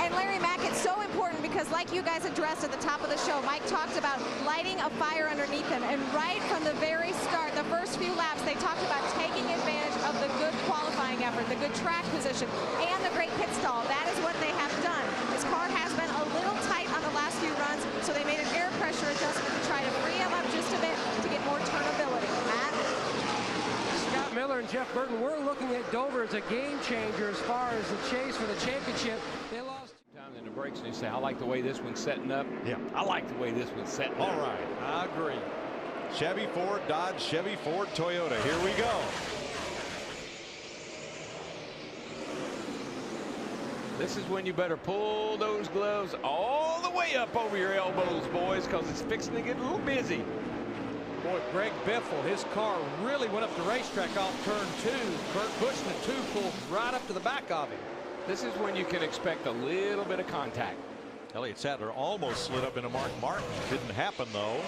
And Larry Mack, it's so important because, like you guys addressed at the top of the show, Mike talked about lighting a fire underneath him. And right from the very start, the first few laps, they talked about taking advantage of the good qualifying effort, the good track position, and the great pit stall. That is what they have done. His car has been a little tight on the last few runs, so they made an air pressure adjustment to try to free him up just a bit to get more turnability. Matt? Scott Miller and Jeff Burton, we're looking at Dover as a game changer as far as the chase for the championship. They lost 2 times in the break. brakes and you say, I like the way this one's setting up. Yeah. I like the way this one's setting up. All right. I agree. Chevy, Ford, Dodge, Chevy, Ford, Toyota. Here we go. This is when you better pull those gloves all the way up over your elbows, boys, because it's fixing to get a little busy. Boy, Greg Biffle, his car really went up the racetrack off turn 2. Kurt Busch in the 2 pulled right up to the back of him. This is when you can expect a little bit of contact. Elliott Sadler almost slid up into Mark Martin. Didn't happen, though.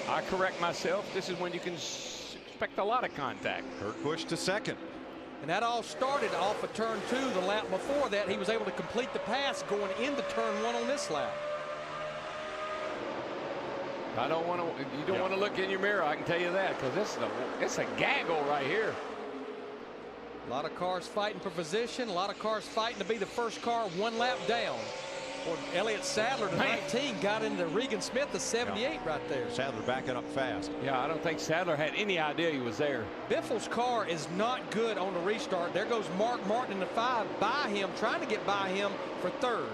I correct myself. This is when you can expect a lot of contact. Kurt Busch to second. And that all started off of turn 2. The lap before that, he was able to complete the pass going into turn 1 on this lap. I don't want to. You don't want to look in your mirror. I can tell you that, because it's a gaggle right here. A lot of cars fighting for position. A lot of cars fighting to be the first car 1 lap down. Boy, Elliott Sadler to 19 got into Regan Smith to 78 right there. Sadler backing up fast. Yeah, I don't think Sadler had any idea he was there. Biffle's car is not good on the restart. There goes Mark Martin in the 5 by him, trying to get by him for 3rd.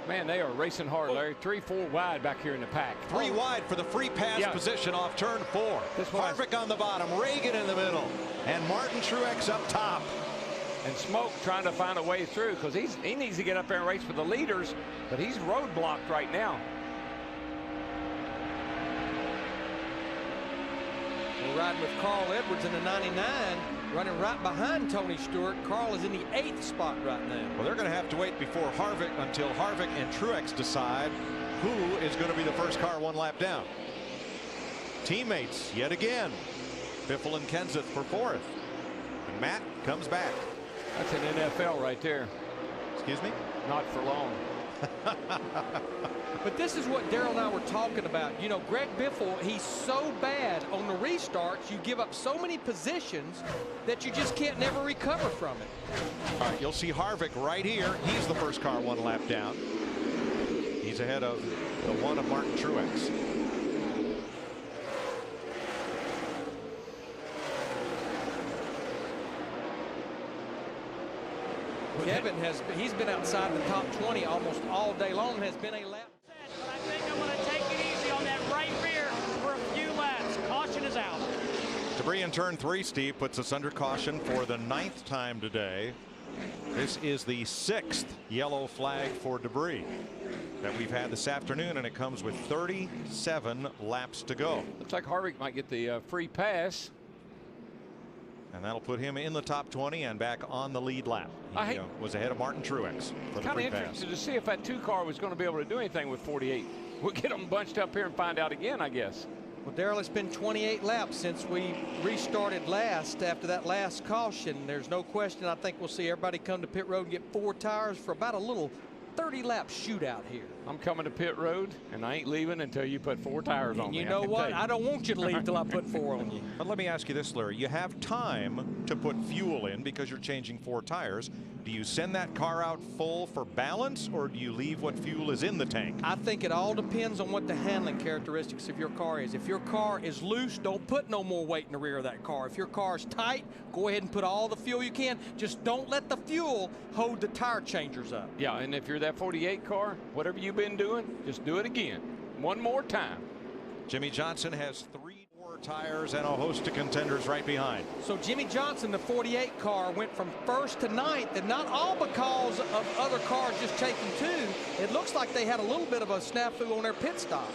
Man, they are racing hard, Larry. 3-4 wide back here in the pack. 3 wide for the free pass position off turn 4. Harvick on the bottom, Reagan in the middle, and Martin Truex up top. And Smoke trying to find a way through, because he needs to get up there and race for the leaders, but he's roadblocked right now. We're riding with Carl Edwards in the 99, running right behind Tony Stewart. Carl is in the 8th spot right now. Well, they're going to have to wait until Harvick and Truex decide who is going to be the first car 1 lap down. Teammates yet again. Biffle and Kenseth for 4th. And Matt comes back. That's an NFL right there. Excuse me? Not for long. But this is what Darrell and I were talking about. You know, Greg Biffle, he's so bad on the restarts. You give up so many positions that you just can't never recover from it. All right, you'll see Harvick right here. He's the first car 1 lap down. He's ahead of the 1 of Martin Truex. Kevin he's been outside the top 20 almost all day long. Has been a lap. But I think I'm going to take it easy on that right rear for a few laps. Caution is out. Debris in turn 3, Steve, puts us under caution for the 9th time today. This is the 6th yellow flag for debris that we've had this afternoon, and it comes with 37 laps to go. Looks like Harvick might get the free pass. And that'll put him in the top 20 and back on the lead lap. He was ahead of Martin Truex for the free pass. Kind of interested to see if that 2 car was going to be able to do anything with 48. We'll get them bunched up here and find out again, I guess. Well, Darrell, it's been 28 laps since we restarted last after that last caution. There's no question. I think we'll see everybody come to pit road and get 4 tires for about a little 30-lap shootout here. I'm coming to pit road, and I ain't leaving until you put 4 tires on me. You know what? I don't want you to leave till I put 4 on you. But let me ask you this, Larry. You have time to put fuel in because you're changing 4 tires. Do you send that car out full for balance, or do you leave what fuel is in the tank? I think it all depends on what the handling characteristics of your car is. If your car is loose, don't put no more weight in the rear of that car. If your car is tight, go ahead and put all the fuel you can. Just don't let the fuel hold the tire changers up. Yeah, and if you're that 48 car, whatever you've been doing, just do it again. 1 more time. Jimmy Johnson has 3 more tires and a host of contenders right behind. So Jimmy Johnson, the 48 car, went from 1st to 9th, and not all because of other cars just taking 2. It looks like they had a little bit of a snafu on their pit stop.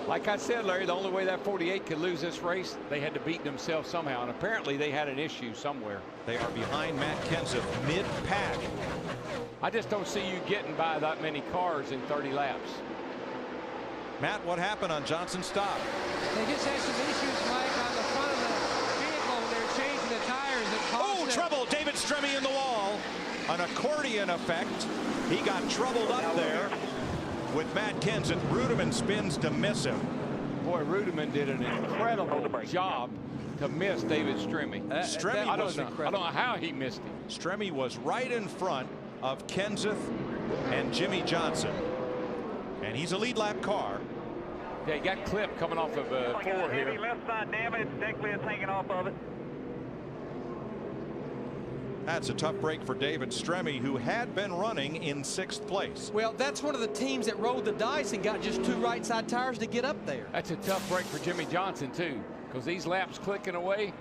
Like I said, Larry, the only way that 48 could lose this race, they had to beat themselves somehow, and apparently they had an issue somewhere. They are behind Matt Kenseth mid-pack. I just don't see you getting by that many cars in 30 laps. Matt, what happened on Johnson's stop? They just had some issues, Mike, on the front of the vehicle. They're changing the tires. Oh, trouble! David Stremme in the wall. An accordion effect. He got troubled up there with Matt Kenseth. Rudeman spins to miss him. Boy, Rudeman did an incredible job to miss David Stremme. I don't know how he missed him. Stremme was right in front of Kenseth and Jimmy Johnson. And he's a lead lap car. Yeah, he got clipped coming off of 4 here. Left side damage. Deck lid's hanging off of it. That's a tough break for David Stremme, who had been running in 6th place. Well, that's one of the teams that rolled the dice and got just 2 right side tires to get up there. That's a tough break for Jimmy Johnson too, because these laps clicking away.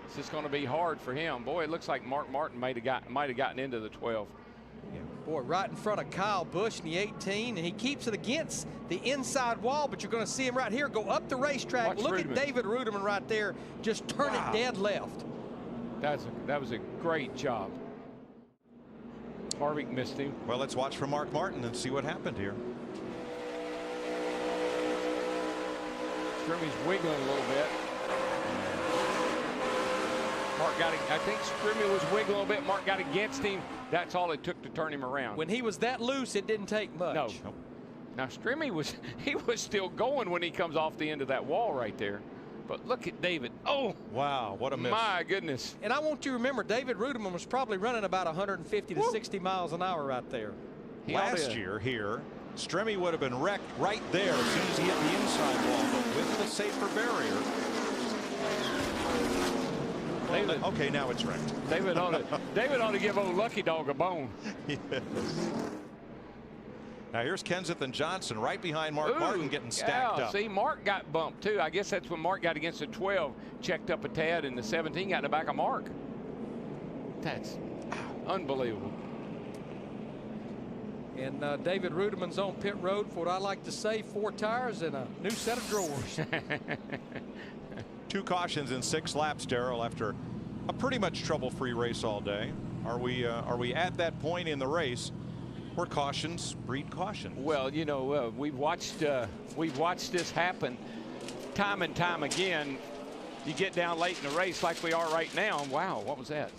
It's just going to be hard for him. Boy, it looks like Mark Martin might have gotten into the 12. Yeah, boy, right in front of Kyle Busch in the 18, and he keeps it against the inside wall, but you're going to see him right here go up the racetrack. Watch Look Ruderman. at David Ruderman right there, just turn it dead left. That was a great job. Harvick missed him. Well, let's watch for Mark Martin and see what happened here. Stremme's wiggling a little bit. Mark got it. I think Stremme was wiggling a little bit. Mark got against him. That's all it took to turn him around. When he was that loose, it didn't take much. No. Now Stremme was still going when he comes off the end of that wall right there. But look at David. Oh, wow, what a miss. My goodness. And I want you to remember, David Ruderman was probably running about 150 to 60 miles an hour right there. Last year here, Stremme would have been wrecked right there as soon as he hit the inside wall, but with the safer barrier. David, okay, now it's wrecked. David ought to give old Lucky Dog a bone. Yes. Now here's Kenseth and Johnson right behind Mark Martin getting stacked up. See, Mark got bumped too. I guess that's when Mark got against the 12, checked up a tad, and the 17 got in the back of Mark. That's unbelievable. And David Ruderman's on pit road for what I like to say, 4 tires and a new set of drawers. 2 cautions in 6 laps, Darrell, after a pretty much trouble-free race all day. Are we at that point in the race where cautions breed caution? Well, you know, we've watched this happen time and time again. You get down late in the race like we are right now. Wow, what was that?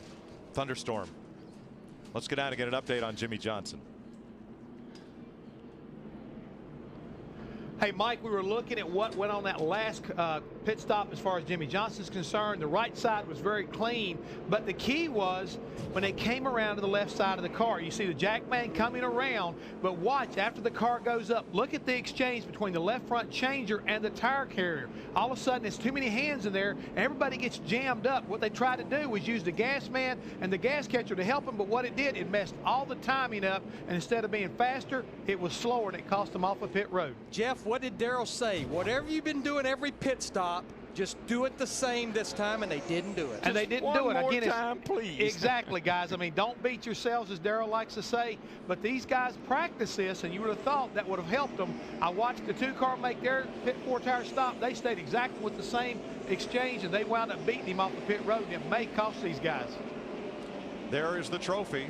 Thunderstorm. Let's get down and get an update on Jimmy Johnson. Hey, Mike, we were looking at what went on that last pit stop as far as Jimmy Johnson's concerned. The right side was very clean, but the key was when they came around to the left side of the car. You see the jackman coming around, but watch, after the car goes up, look at the exchange between the left front changer and the tire carrier. All of a sudden, there's too many hands in there, and everybody gets jammed up. What they tried to do was use the gas man and the gas catcher to help them, but what it did, it messed all the timing up, and instead of being faster, it was slower, and it cost them off a pit road. Jeff, what did Darrell say? Whatever you've been doing every pit stop, just do it the same this time, and they didn't do it. And they didn't do it. Again, time, please. Exactly, guys. I mean, don't beat yourselves, as Darrell likes to say, but these guys practice this, and you would have thought that would have helped them. I watched the 2-car make their pit 4-tire stop. They stayed exactly with the same exchange, and they wound up beating him off the pit road, and it may cost these guys. There is the trophy,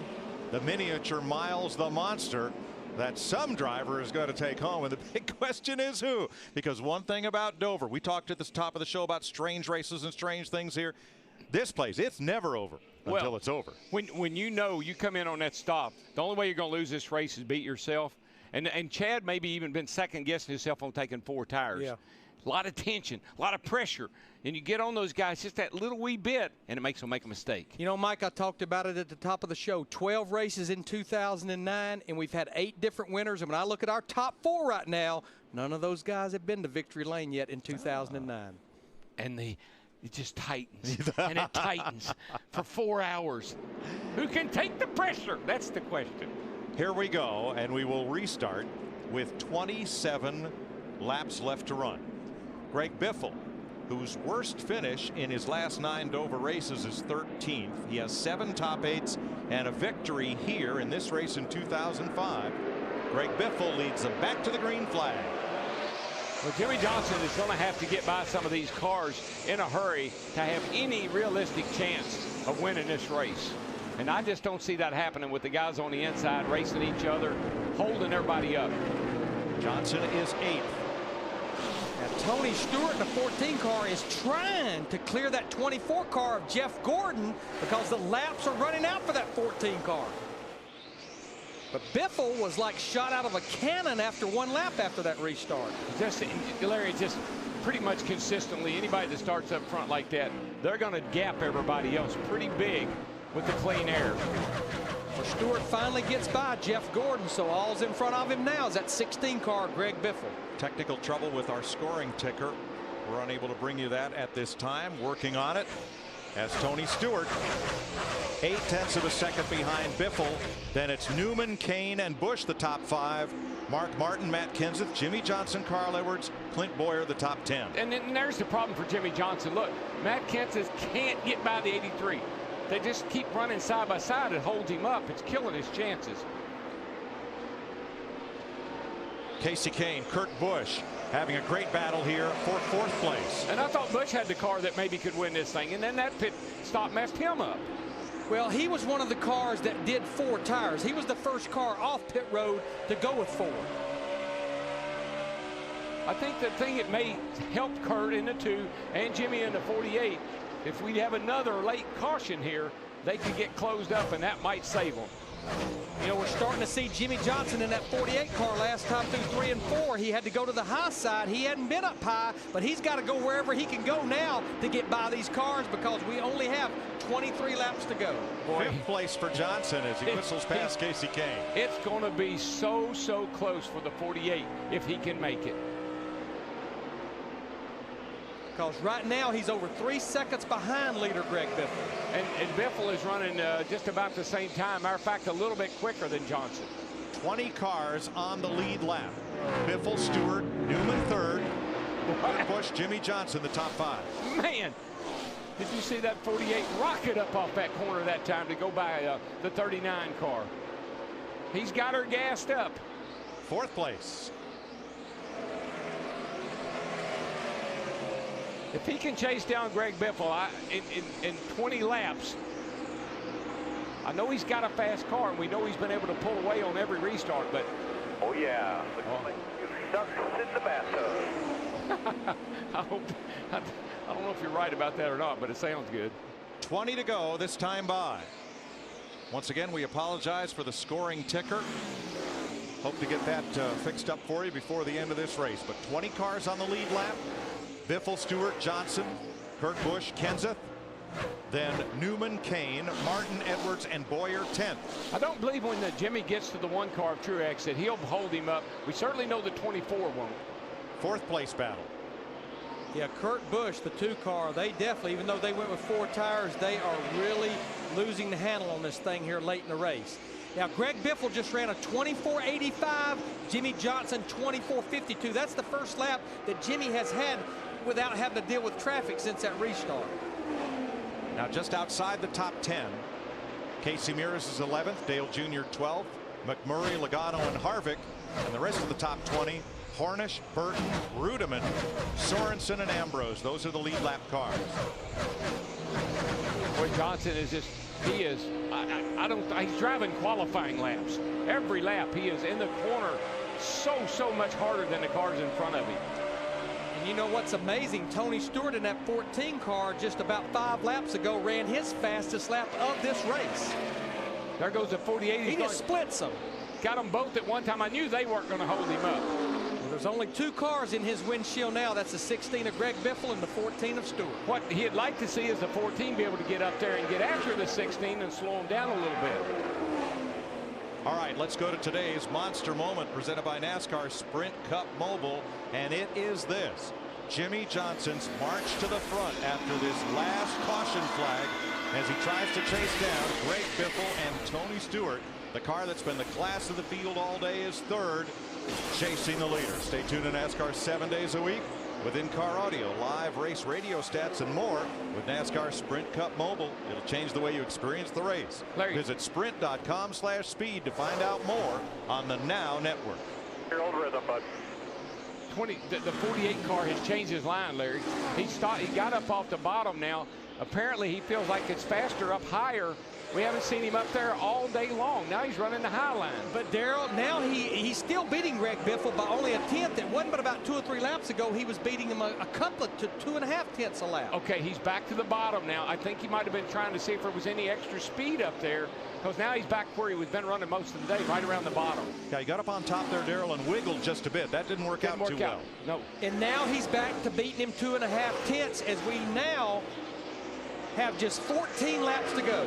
the miniature Miles the Monster, that some driver is going to take home, and the big question is who. Because one thing about Dover, we talked at the top of the show about strange races and strange things here. This place, it's never over until it's over. When you know you come in on that stop, the only way you're going to lose this race is beat yourself. And Chad maybe even been second guessing himself on taking 4 tires. Yeah. A lot of tension, a lot of pressure, and you get on those guys just that little wee bit, and it makes them make a mistake. You know, Mike, I talked about it at the top of the show. 12 races in 2009, and we've had 8 different winners. And when I look at our top 4 right now, none of those guys have been to victory lane yet in 2009. And it just tightens, and it tightens for 4 hours. Who can take the pressure? That's the question. Here we go, and we will restart with 27 laps left to run. Greg Biffle, whose worst finish in his last 9 Dover races is 13th. He has 7 top 8s and a victory here in this race in 2005. Greg Biffle leads them back to the green flag. Well, Jimmy Johnson is going to have to get by some of these cars in a hurry to have any realistic chance of winning this race. And I just don't see that happening with the guys on the inside racing each other, holding everybody up. Johnson is 8th. Now, Tony Stewart in the 14 car is trying to clear that 24 car of Jeff Gordon because the laps are running out for that 14 car. But Biffle was like shot out of a cannon after 1 lap after that restart. Larry, just pretty much consistently, anybody that starts up front like that, they're going to gap everybody else pretty big with the clean air. Well, Stewart finally gets by Jeff Gordon, so all's in front of him now is that 16 car, Greg Biffle. Technical trouble with our scoring ticker. We're unable to bring you that at this time. Working on it. as Tony Stewart 0.8 of a second behind Biffle. Then it's Newman, Kane, and Busch, the top 5. Mark Martin, Matt Kenseth, Jimmy Johnson, Carl Edwards, Clint Boyer, the top 10. And then there's the problem for Jimmy Johnson. Look, Matt Kenseth can't get by the 83. They just keep running side by side. It holds him up. It's killing his chances. Casey Kane, Kurt Busch having a great battle here for 4th place. And I thought Busch had the car that maybe could win this thing, and then that pit stop messed him up. Well, he was one of the cars that did 4 tires. He was the first car off pit road to go with 4. I think the thing that may help Kurt in the 2 and Jimmy in the 48, if we have another late caution here, they could get closed up, and that might save them. You know, we're starting to see Jimmy Johnson in that 48 car last time through 3 and 4. He had to go to the high side. He hadn't been up high, but he's got to go wherever he can go now to get by these cars, because we only have 23 laps to go. 5th place for Johnson as he whistles past Casey Kane. It's going to be so close for the 48 if he can make it. Because right now he's over 3 seconds behind leader Greg Biffle. And Biffle is running just about the same time. Matter of fact, a little bit quicker than Johnson. 20 cars on the lead lap. Biffle, Stewart, Newman 3rd. Busch, Jimmy Johnson, the top 5. Man, did you see that 48 rocket up off that corner that time to go by the 39 car? He's got her gassed up. 4th place. If he can chase down Greg Biffle in 20 laps, I know he's got a fast car, and we know he's been able to pull away on every restart, but... Oh, yeah. Looks like you stuck in the bathtub. I don't know if you're right about that or not, but it sounds good. 20 to go this time by. Once again, we apologize for the scoring ticker. Hope to get that fixed up for you before the end of this race. But 20 cars on the lead lap. Biffle, Stewart, Johnson, Kurt Busch, Kenseth, then Newman, Kane, Martin, Edwards, and Boyer 10th. I don't believe when Jimmy gets to the 1 car of Truex that he'll hold him up. We certainly know the 24 won't. 4th place battle. Yeah, Kurt Busch, the 2 car, they definitely, even though they went with 4 tires, they are really losing the handle on this thing here late in the race. Now, Greg Biffle just ran a 24.85. Jimmy Johnson 24.52. That's the first lap that Jimmy has had without having to deal with traffic since that restart. Now just outside the top 10, Casey Mears is 11th, Dale Jr. 12th, McMurray, Logano, and Harvick, and the rest of the top 20, Hornish, Burton, Rudeman, Sorensen, and Ambrose. Those are the lead lap cars. Boy, Johnson is just, he is, he's driving qualifying laps. Every lap he is in the corner so much harder than the cars in front of him. And you know what's amazing? Tony Stewart in that 14 car just about 5 laps ago ran his fastest lap of this race. There goes the 48. He just splits them. Got them both at one time. I knew they weren't going to hold him up. Well, there's only 2 cars in his windshield now. That's the 16 of Greg Biffle and the 14 of Stewart. What he'd like to see is the 14 be able to get up there and get after the 16 and slow him down a little bit. All right, let's go to today's monster moment presented by NASCAR Sprint Cup Mobile, and it is this. Jimmy Johnson's march to the front after this last caution flag as he tries to chase down Greg Biffle and Tony Stewart. The car that's been the class of the field all day is 3rd, chasing the leader. Stay tuned to NASCAR 7 days a week with in-car audio, live race radio stats, and more with NASCAR Sprint Cup Mobile. It'll change the way you experience the race. Larry. Visit sprint.com/speed to find out more on the Now Network. Your old rhythm, bud. The 48 car has changed his line, Larry. He got up off the bottom now. Apparently he feels like it's faster up higher. We haven't seen him up there all day long. Now he's running the high line. But Darrell, now he's still beating Greg Biffle by only a 10th. It wasn't but about 2 or 3 laps ago he was beating him a couple to 2.5 tenths a lap. Okay, he's back to the bottom now. I think he might have been trying to see if there was any extra speed up there, because now he's back where he was been running most of the day, right around the bottom. Yeah, he got up on top there, Darrell, and wiggled just a bit. That didn't work out too well. No. And now he's back to beating him 2.5 tenths as we now have just 14 laps to go.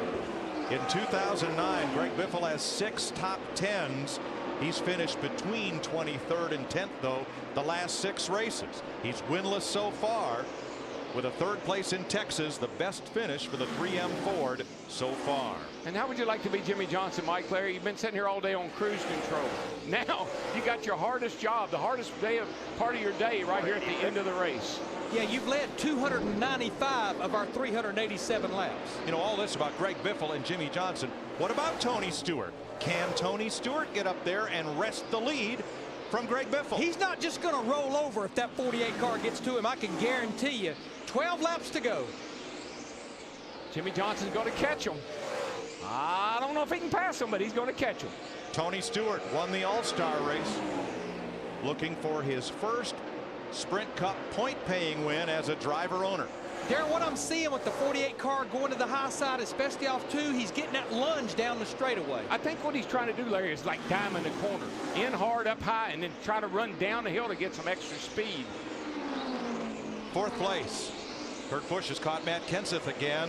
In 2009, Greg Biffle has 6 top 10s. He's finished between 23rd and 10th, though, the last 6 races. He's winless so far. with a third place in Texas, the best finish for the 3M Ford so far. And how would you like to be Jimmy Johnson, Mike Larry? You've been sitting here all day on cruise control. Now you got your hardest job, the hardest part of your day right here at the end of the race. Yeah, you've led 295 of our 387 laps. You know all this about Greg Biffle and Jimmy Johnson. What about Tony Stewart? Can Tony Stewart get up there and wrest the lead from Greg Biffle? He's not just going to roll over if that 48 car gets to him. I can guarantee you. 12 laps to go. Jimmy Johnson's going to catch him. I don't know if he can pass him, but he's going to catch him. Tony Stewart won the All-Star race, looking for his first Sprint Cup point-paying win as a driver-owner. Darren, what I'm seeing with the 48 car going to the high side, especially off 2, he's getting that lunge down the straightaway. I think what he's trying to do, Larry, is like diamond the corner. In hard, up high, and then try to run down the hill to get some extra speed. 4th place. Kurt Busch has caught Matt Kenseth again.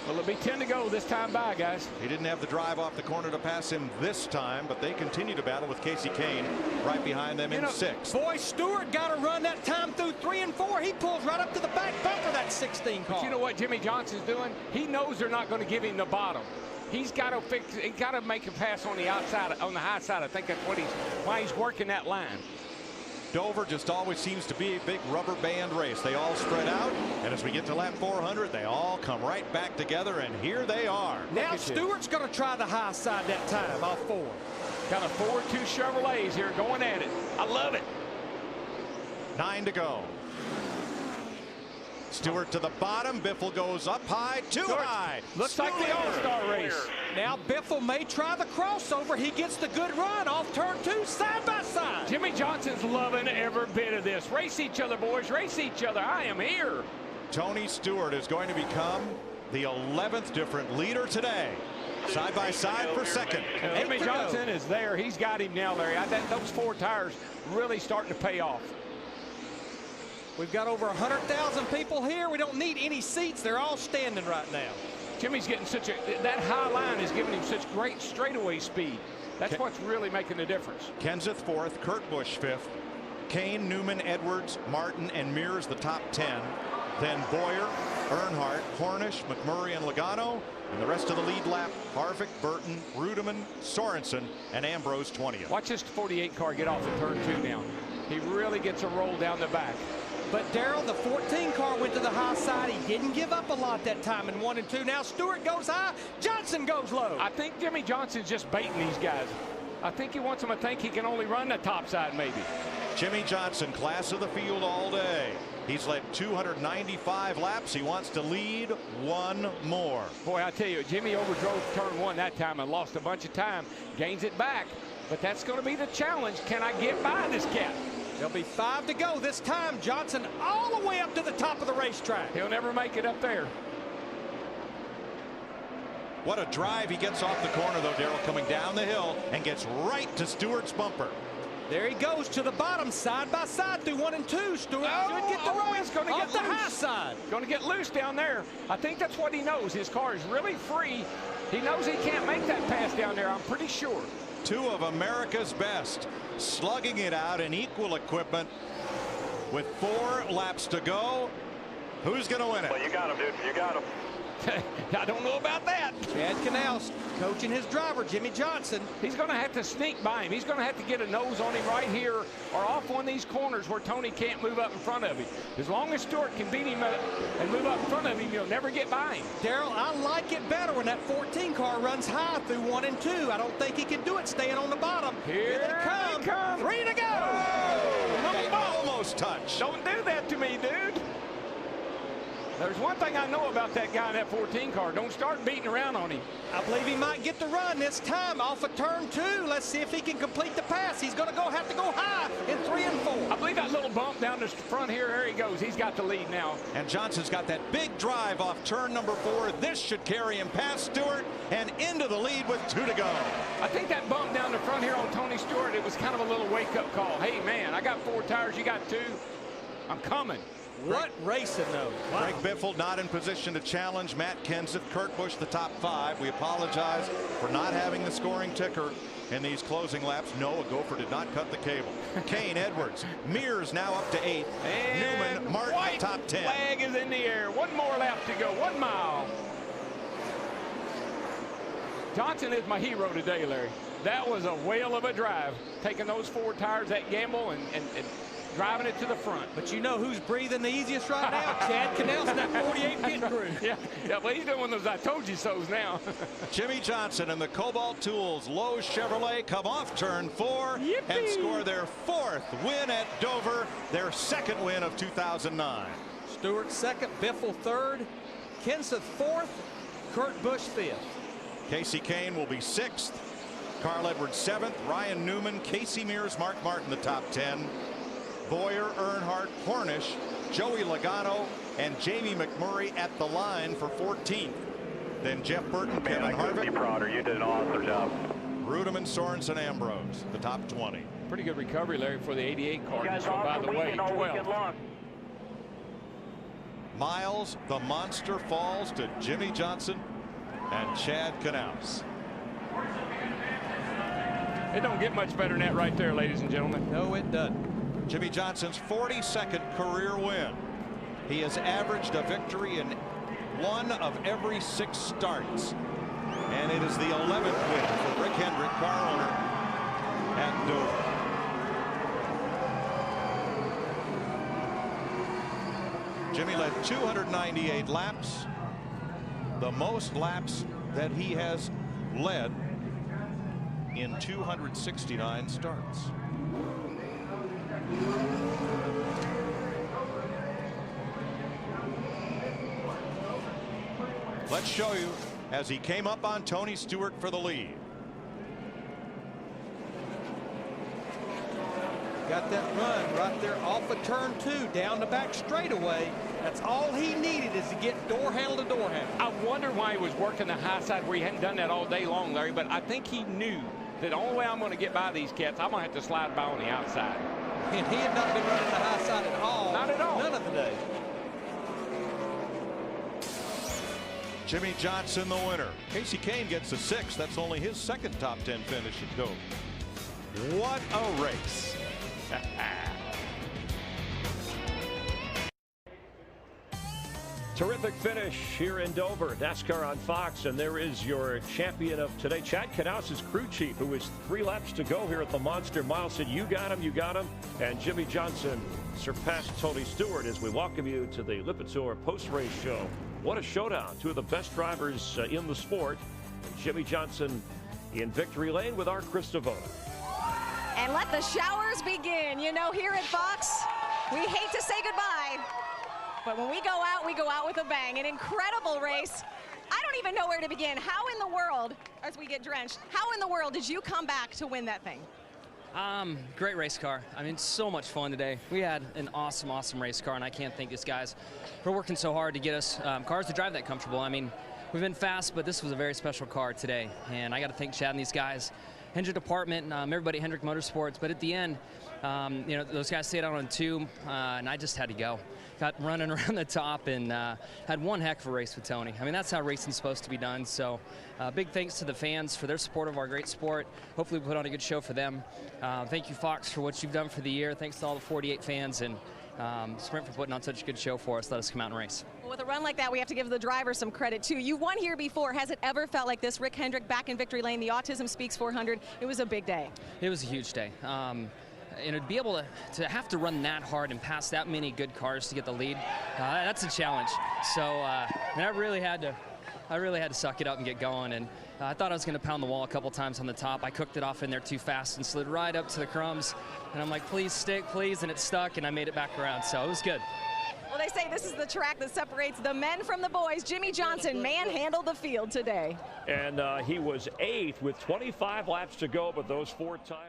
Well, it'll be 10 to go this time by, guys. He didn't have the drive off the corner to pass him this time, but they continue to battle with Casey Kane right behind them in 6th. Boy, Stewart got to run that time through 3 and 4. He pulls right up to the back bumper, that 16 car. But you know what Jimmy Johnson's doing? He knows they're not going to give him the bottom. He's got to fix. He's got to make a pass on the outside, on the high side. I think that's why he's working that line. Dover just always seems to be a big rubber band race. They all spread out, and as we get to lap 400, they all come right back together, and here they are. Now Stewart's going to try the high side that time off 4. Got a 4-2 Chevrolets here going at it. I love it. 9 to go. Stewart to the bottom. Biffle goes up high, too high. Looks like the All-Star race. Now Biffle may try the crossover. He gets the good run off turn 2, side by side. Jimmy Johnson's loving every bit of this. Race each other, boys. Race each other. I am here. Tony Stewart is going to become the 11th different leader today. Side by side for 2nd. Jimmy Johnson is there. He's got him now, Larry. Those 4 tires really starting to pay off. We've got over 100,000 people here. We don't need any seats. They're all standing right now. Jimmy's getting that high line is giving him such great straightaway speed. That's what's really making the difference. Kenseth 4th, Kurt Busch 5th, Kane, Newman, Edwards, Martin, and Mears the top 10. Then Boyer, Earnhardt, Hornish, McMurray, and Logano. And the rest of the lead lap, Harvick, Burton, Rudeman, Sorensen, and Ambrose 20th. Watch this 48 car get off of turn 2 now. He really gets a roll down the back. But Darrell, the 14 car went to the high side. He didn't give up a lot that time in 1 and 2. Now Stewart goes high, Johnson goes low. I think Jimmy Johnson's just baiting these guys. I think he wants them to think he can only run the top side maybe. Jimmy Johnson, class of the field all day. He's led 295 laps. He wants to lead 1 more. Boy, I tell you, Jimmy overdrove turn 1 that time and lost a bunch of time. Gains it back. But that's going to be the challenge. Can I get by this cat? There'll be 5 to go this time. Johnson all the way up to the top of the racetrack. He'll never make it up there. What a drive he gets off the corner, though, Darrell, coming down the hill and gets right to Stewart's bumper. There he goes to the bottom, side by side through 1 and 2. Stewart should get the run. He's going to get the high side. Going to get loose down there. I think that's what he knows. His car is really free. He knows he can't make that pass down there, I'm pretty sure. 2 of America's best slugging it out in equal equipment with 4 laps to go. Who's going to win it? Well, you got him, dude. You got him. I don't know about that. Chad Canals coaching his driver, Jimmy Johnson. He's going to have to sneak by him. He's going to have to get a nose on him right here or off one of these corners where Tony can't move up in front of him. As long as Stewart can beat him and move up in front of him, he'll never get by him. Darrell, I like it better when that 14 car runs high through 1 and 2. I don't think he can do it staying on the bottom. Here they come. 3 to go. They almost touch. Don't do that to me, dude. There's one thing I know about that guy in that 14 car. Don't start beating around on him. I believe he might get the run this time off of turn 2. Let's see if he can complete the pass. He's going to have to go high in 3 and 4. I believe that little bump down the front here, there he goes. He's got the lead now. And Johnson's got that big drive off turn number 4. This should carry him past Stewart and into the lead with 2 to go. I think that bump down the front here on Tony Stewart, it was kind of a little wake-up call. Hey, man, I got 4 tires. You got 2. I'm coming. What racing, though? Wow. Greg Biffle not in position to challenge Matt Kenseth. Kurt Busch the top 5. We apologize for not having the scoring ticker in these closing laps. No, a Gopher did not cut the cable. Kane, Edwards, Mears now up to 8th. And Newman, Martin, white top 10. Flag is in the air. One more lap to go. 1 mile. Johnson is my hero today, Larry. That was a whale of a drive. Taking those 4 tires, that gamble, and driving it to the front. But you know who's breathing the easiest right now? Chad Canals and that 48 pit crew. Yeah, well, he's doing those I told you so's now. Jimmy Johnson and the Cobalt Tools Lowe's Chevrolet come off turn 4 and score their 4th win at Dover, their 2nd win of 2009. Stewart 2nd, Biffle 3rd, Kenseth 4th, Kurt Busch 5th. Casey Kane will be 6th. Carl Edwards 7th. Ryan Newman, Casey Mears, Mark Martin the top 10. Boyer, Earnhardt, Hornish, Joey Logano, and Jamie McMurray at the line for 14th. Then Jeff Burton, Kevin Harvick. Be prouder. You did an awesome job. Rudeman, Sorensen, Ambrose, the top 20. Pretty good recovery, Larry, for the 88 car. Guys, So, by the way, 12. Miles, the monster, falls to Jimmy Johnson and Chad Canals. It don't get much better than that right there, ladies and gentlemen. No, it doesn't. Jimmy Johnson's 42nd career win. He has averaged a victory in 1 of every 6 starts. And it is the 11th win for Rick Hendrick, car owner at Dover. Jimmy led 298 laps, the most laps that he has led in 269 starts. Let's show you as he came up on Tony Stewart for the lead. Got that run right there off of turn 2 down the back straightaway. That's all he needed is to get door handle to door handle. I wonder why he was working the high side where he hadn't done that all day long, Larry, but I think he knew that the only way I'm going to get by these cats, I'm going to have to slide by on the outside. And he had not been running the high side at all. Not at all. None of the day. Jimmy Johnson the winner. Casey Kane gets a 6th. That's only his 2nd top 10 finish at Dover. What a race. Terrific finish here in Dover. NASCAR on Fox, and there is your champion of today, Chad Canals' crew chief, who is 3 laps to go here at the Monster. Miles said, you got him. And Jimmy Johnson surpassed Tony Stewart as we welcome you to the Lipitor post-race show. What a showdown. 2 of the best drivers in the sport. Jimmy Johnson in victory lane with our Chris Devoto. And let the showers begin. You know, here at Fox, we hate to say goodbye, but when we go out with a bang. An incredible race. I don't even know where to begin. How in the world, as we get drenched, how in the world did you come back to win that thing? Great race car. I mean, so much fun today. We had an awesome race car, and I can't thank these guys for working so hard to get us cars to drive that comfortable. I mean, we've been fast, but this was a very special car today, and I got to thank Chad and these guys, Hendrick department, everybody at Hendrick Motorsports. But at the end, you know, those guys stayed out on 2, and I just had to go. Got running around the top and had one heck of a race with Tony. I mean, that's how racing's supposed to be done. So big thanks to the fans for their support of our great sport. Hopefully we put on a good show for them. Thank you, Fox, for what you've done for the year. Thanks to all the 48 fans and Sprint for putting on such a good show for us. Let us come out and race. Well, with a run like that, we have to give the driver some credit, too. You won here before. Has it ever felt like this? Rick Hendrick back in victory lane, the Autism Speaks 400. It was a big day. It was a huge day. And to be able to have to run that hard and pass that many good cars to get the lead, that's a challenge. So I really had to suck it up and get going. And I thought I was going to pound the wall a couple times on the top. I cooked it off in there too fast and slid right up to the crumbs. And I'm like, please stick, please. And it stuck, and I made it back around. So it was good. Well, they say this is the track that separates the men from the boys. Jimmy Johnson manhandled the field today. And he was 8th with 25 laps to go, but those 4 tires.